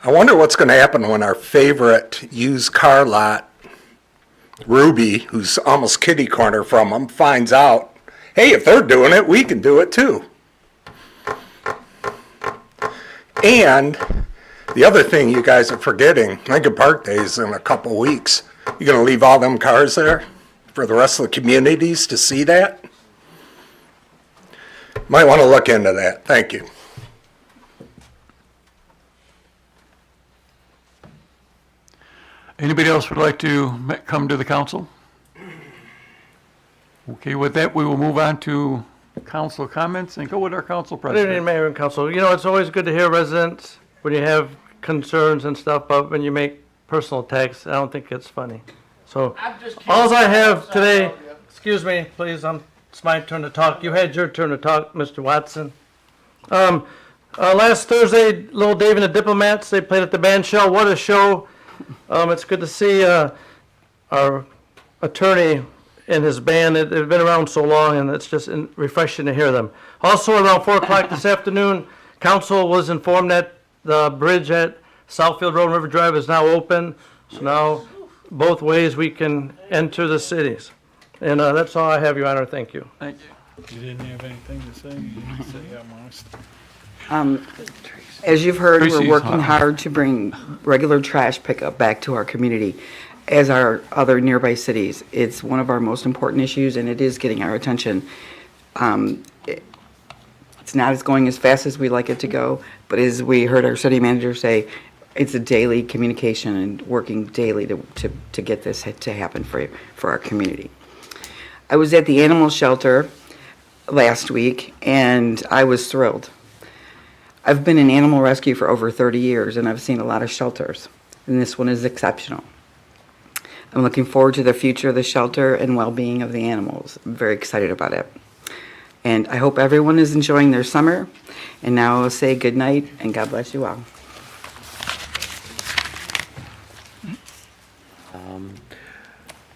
wonder what's going to happen when our favorite used car lot, Ruby, who's almost kitty corner from them, finds out, hey, if they're doing it, we can do it too. And the other thing you guys are forgetting, Lincoln Park Day is in a couple weeks. You're going to leave all them cars there for the rest of the communities to see that? Might want to look into that. Thank you. Anybody else would like to come to the council? Okay, with that, we will move on to council comments and go with our council Good evening, president. Mayor and Council. You know, it's always good to hear residents when you have concerns and stuff, but when you make personal attacks, I don't think it's funny. So, all I have today, excuse me, please, it's my turn to talk. You had your turn to talk, Mr. Watson. Last Thursday, Little Dave and the Diplomats, they played at the band shell. What a show. It's good to see our attorney and his band. They've been around so long, and it's just refreshing to hear them. Also, around 4 o'clock this afternoon, council was informed that the bridge at Southfield Road and River Drive is now open. So now, both ways we can enter the cities. And that's all I have, Your Honor. Thank you. Thank you. You didn't have anything to say? You didn't say I'm honest. As you've heard, Tracy's we're working hot. hard to bring regular trash pickup back to our community, as our other nearby cities. It's one of our most important issues, and it is getting our attention. It's not going as fast as we like it to go, but as we heard our city manager say, it's a daily communication and working daily to get this to happen for our community. I was at the animal shelter last week, and I was thrilled. I've been in animal rescue for over 30 years, and I've seen a lot of shelters, and this one is exceptional. I'm looking forward to the future of the shelter and well-being of the animals. I'm very excited about it. And I hope everyone is enjoying their summer. And now I'll say good night, and God bless you all.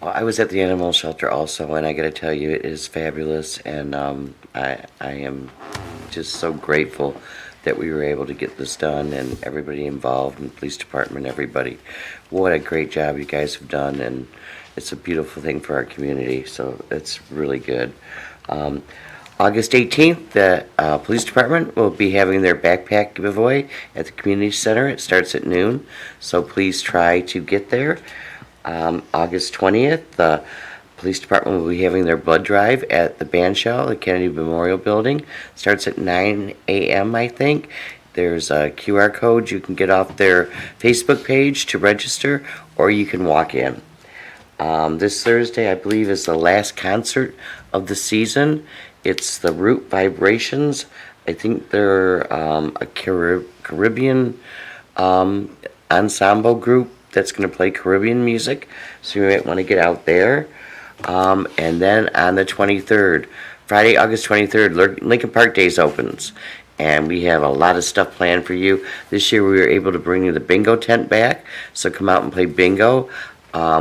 I was at the animal shelter also, and I got to tell you, it is fabulous, and I am just so grateful that we were able to get this done, and everybody involved, and the police department, everybody. What a great job you guys have done, and it's a beautiful thing for our community, so it's really good. August 18th, the police department will be having their backpack giveaway at the community center. It starts at noon, so please try to get there. August 20th, the police department will be having their blood drive at the band shell, the Kennedy Memorial Building. Starts at 9 a.m., I think. There's a QR code you can get off their Facebook page to register, or you can walk in. This Thursday, I believe, is the last concert of the season. It's the Root Vibrations. I think they're a Caribbean ensemble group that's going to play Caribbean music, so you might want to get out there. And then on the 23rd, Friday, August 23rd, Lincoln Park Days opens, and we have a lot of stuff planned for you. This year we were able to bring you the bingo tent back, so come out and play bingo.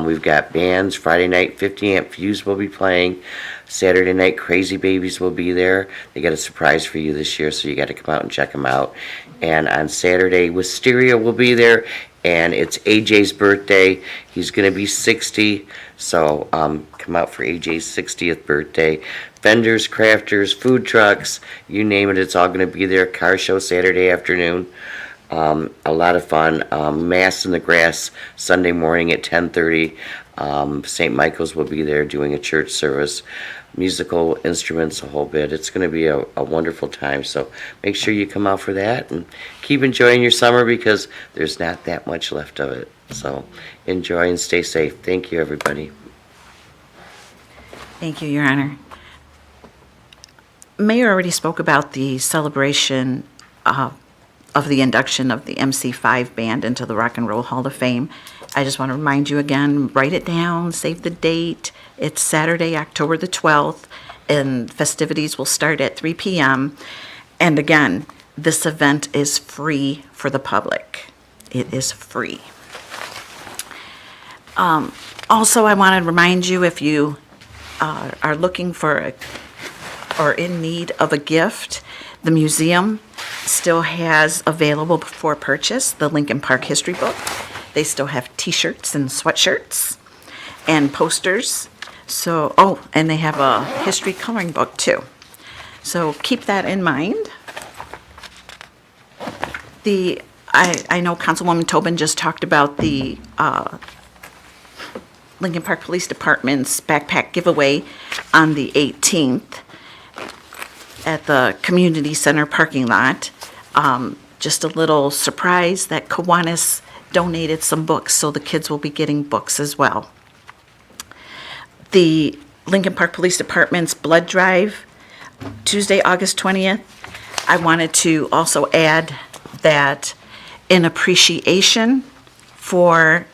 We've got bands. Friday night, 50 Amp Fuse will be playing. Saturday night, Crazy Babies will be there. They got a surprise for you this year, so you got to come out and check them out. And on Saturday, Wisteria will be there, and it's AJ's birthday. He's going to be 60, so come out for AJ's 60th birthday. Vendors, crafters, food trucks, you name it, it's all going to be there. Car show Saturday afternoon. A lot of fun. Mass in the Grass Sunday morning at 10:30. St. Michael's will be there doing a church service. Musical instruments, a whole bit. It's going to be a wonderful time. So make sure you come out for that and keep enjoying your summer because there's not that much left of it. So enjoy and stay safe. Thank you, everybody. Thank you, Your Honor. Mayor already spoke about the celebration of the induction of the MC5 band into the Rock and Roll Hall of Fame. I just want to remind you again, write it down, save the date. It's Saturday, October the 12th, and festivities will start at 3 p.m. And again, this event is free for the public. It is free. Also, I want to remind you, if you are looking for or in need of a gift, the museum still has available for purchase the Lincoln Park History Book. They still have t-shirts and sweatshirts and posters. So, and they have a history coloring book too. So keep that in mind. I know Councilwoman Tobin just talked about the Lincoln Park Police Department's backpack giveaway on the 18th at the community center parking lot. Just a little surprise that Kiwanis donated some books, so the kids will be getting books as well. The Lincoln Park Police Department's blood drive, Tuesday, August 20th. I wanted to also add that in appreciation for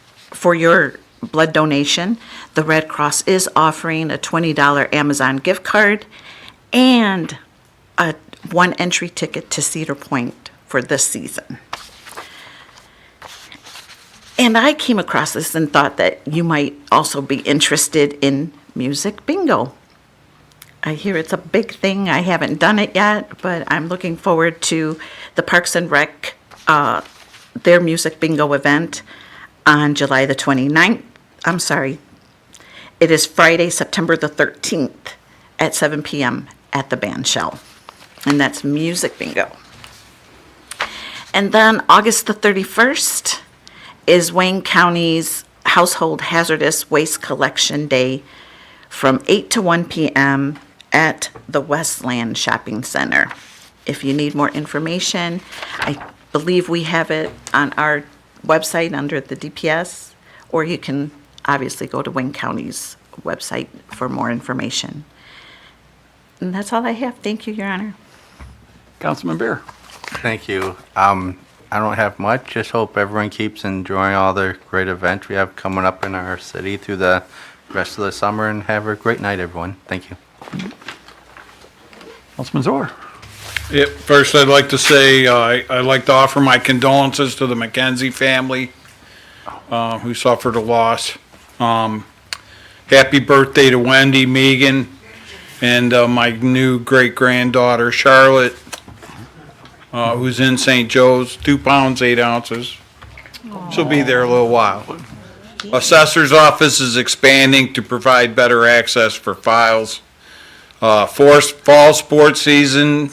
your blood donation, the Red Cross is offering a $20 Amazon gift card and a 1 entry ticket to Cedar Point for this season. And I came across this and thought that you might also be interested in music bingo. I hear it's a big thing. I haven't done it yet, but I'm looking forward to the Parks and Rec, their music bingo event on July the 29th. I'm sorry. It is Friday, September the 13th at 7 p.m. at the band shell. And that's music bingo. And then August the 31st is Wayne County's Household Hazardous Waste Collection Day from 8 to 1 p.m. at the Westland Shopping Center. If you need more information, I believe we have it on our website under the DPS, or you can obviously go to Wayne County's website for more information. And that's all I have. Thank you, Your Honor. Councilman Bear. Thank you. I don't have much. Just hope everyone keeps enjoying all the great events we have coming up in our city through the rest of the summer, and have a great night, everyone. Thank you. Councilman Zor. Yep, first I'd like to say, I'd like to offer my condolences to the McKenzie family, who suffered a loss. Happy birthday to Wendy, Megan, and my new great-granddaughter, Charlotte, who's in St. Joe's, 2 pounds, 8 ounces. She'll be there a little while. Assessor's office is expanding to provide better access for files. Fall sports season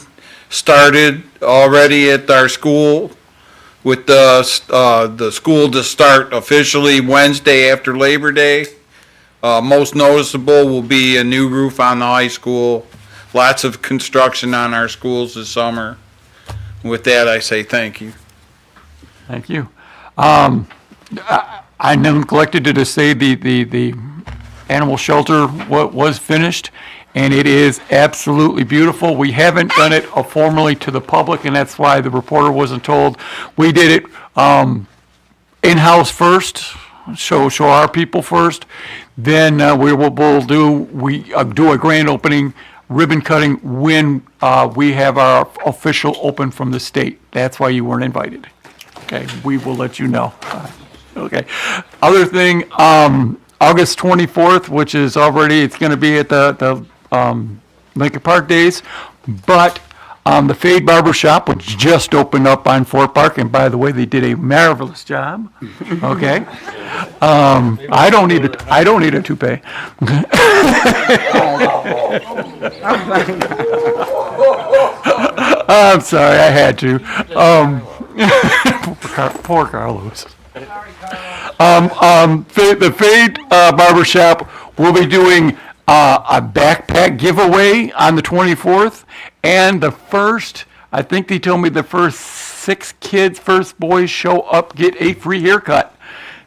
started already at our school, with the school to start officially Wednesday after Labor Day. Most noticeable will be a new roof on the high school. Lots of construction on our schools this summer. With that, I say thank you. Thank you. I neglected to say the animal shelter was finished, and it is absolutely beautiful. We haven't done it formally to the public, and that's why the reporter wasn't told. We did it in-house first, show our people first. Then we will do a grand opening, ribbon cutting when we have our official open from the state. That's why you weren't invited. Okay, we will let you know. Okay. Other thing, August 24th, which is already, it's going to be at the Lincoln Park Days, but the Fade Barber Shop, which just opened up on Fort Park, and by the way, they did a marvelous job. Okay. I don't need a toupee. I'm sorry, I had to. Poor Carlos. The Fade Barbershop will be doing a backpack giveaway on the 24th, and I think they told me the first 6 kids, first boys show up, get a free haircut.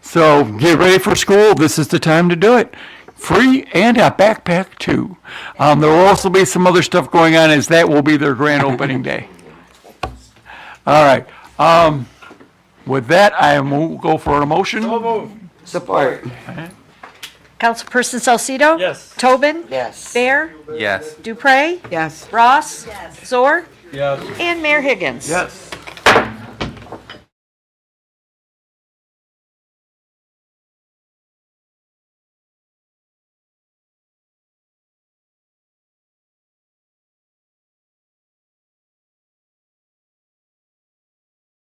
So get ready for school. This is the time to do it. Free and a backpack too. There will also be some other stuff going on, as that will be their grand opening day. All right. With that, I will go for a motion. Support. Councilperson Salcido? Yes. Tobin? Yes. Bear? Yes. Dupre? Yes. Ross? Zor? Yes. And Mayor Higgins? Yes.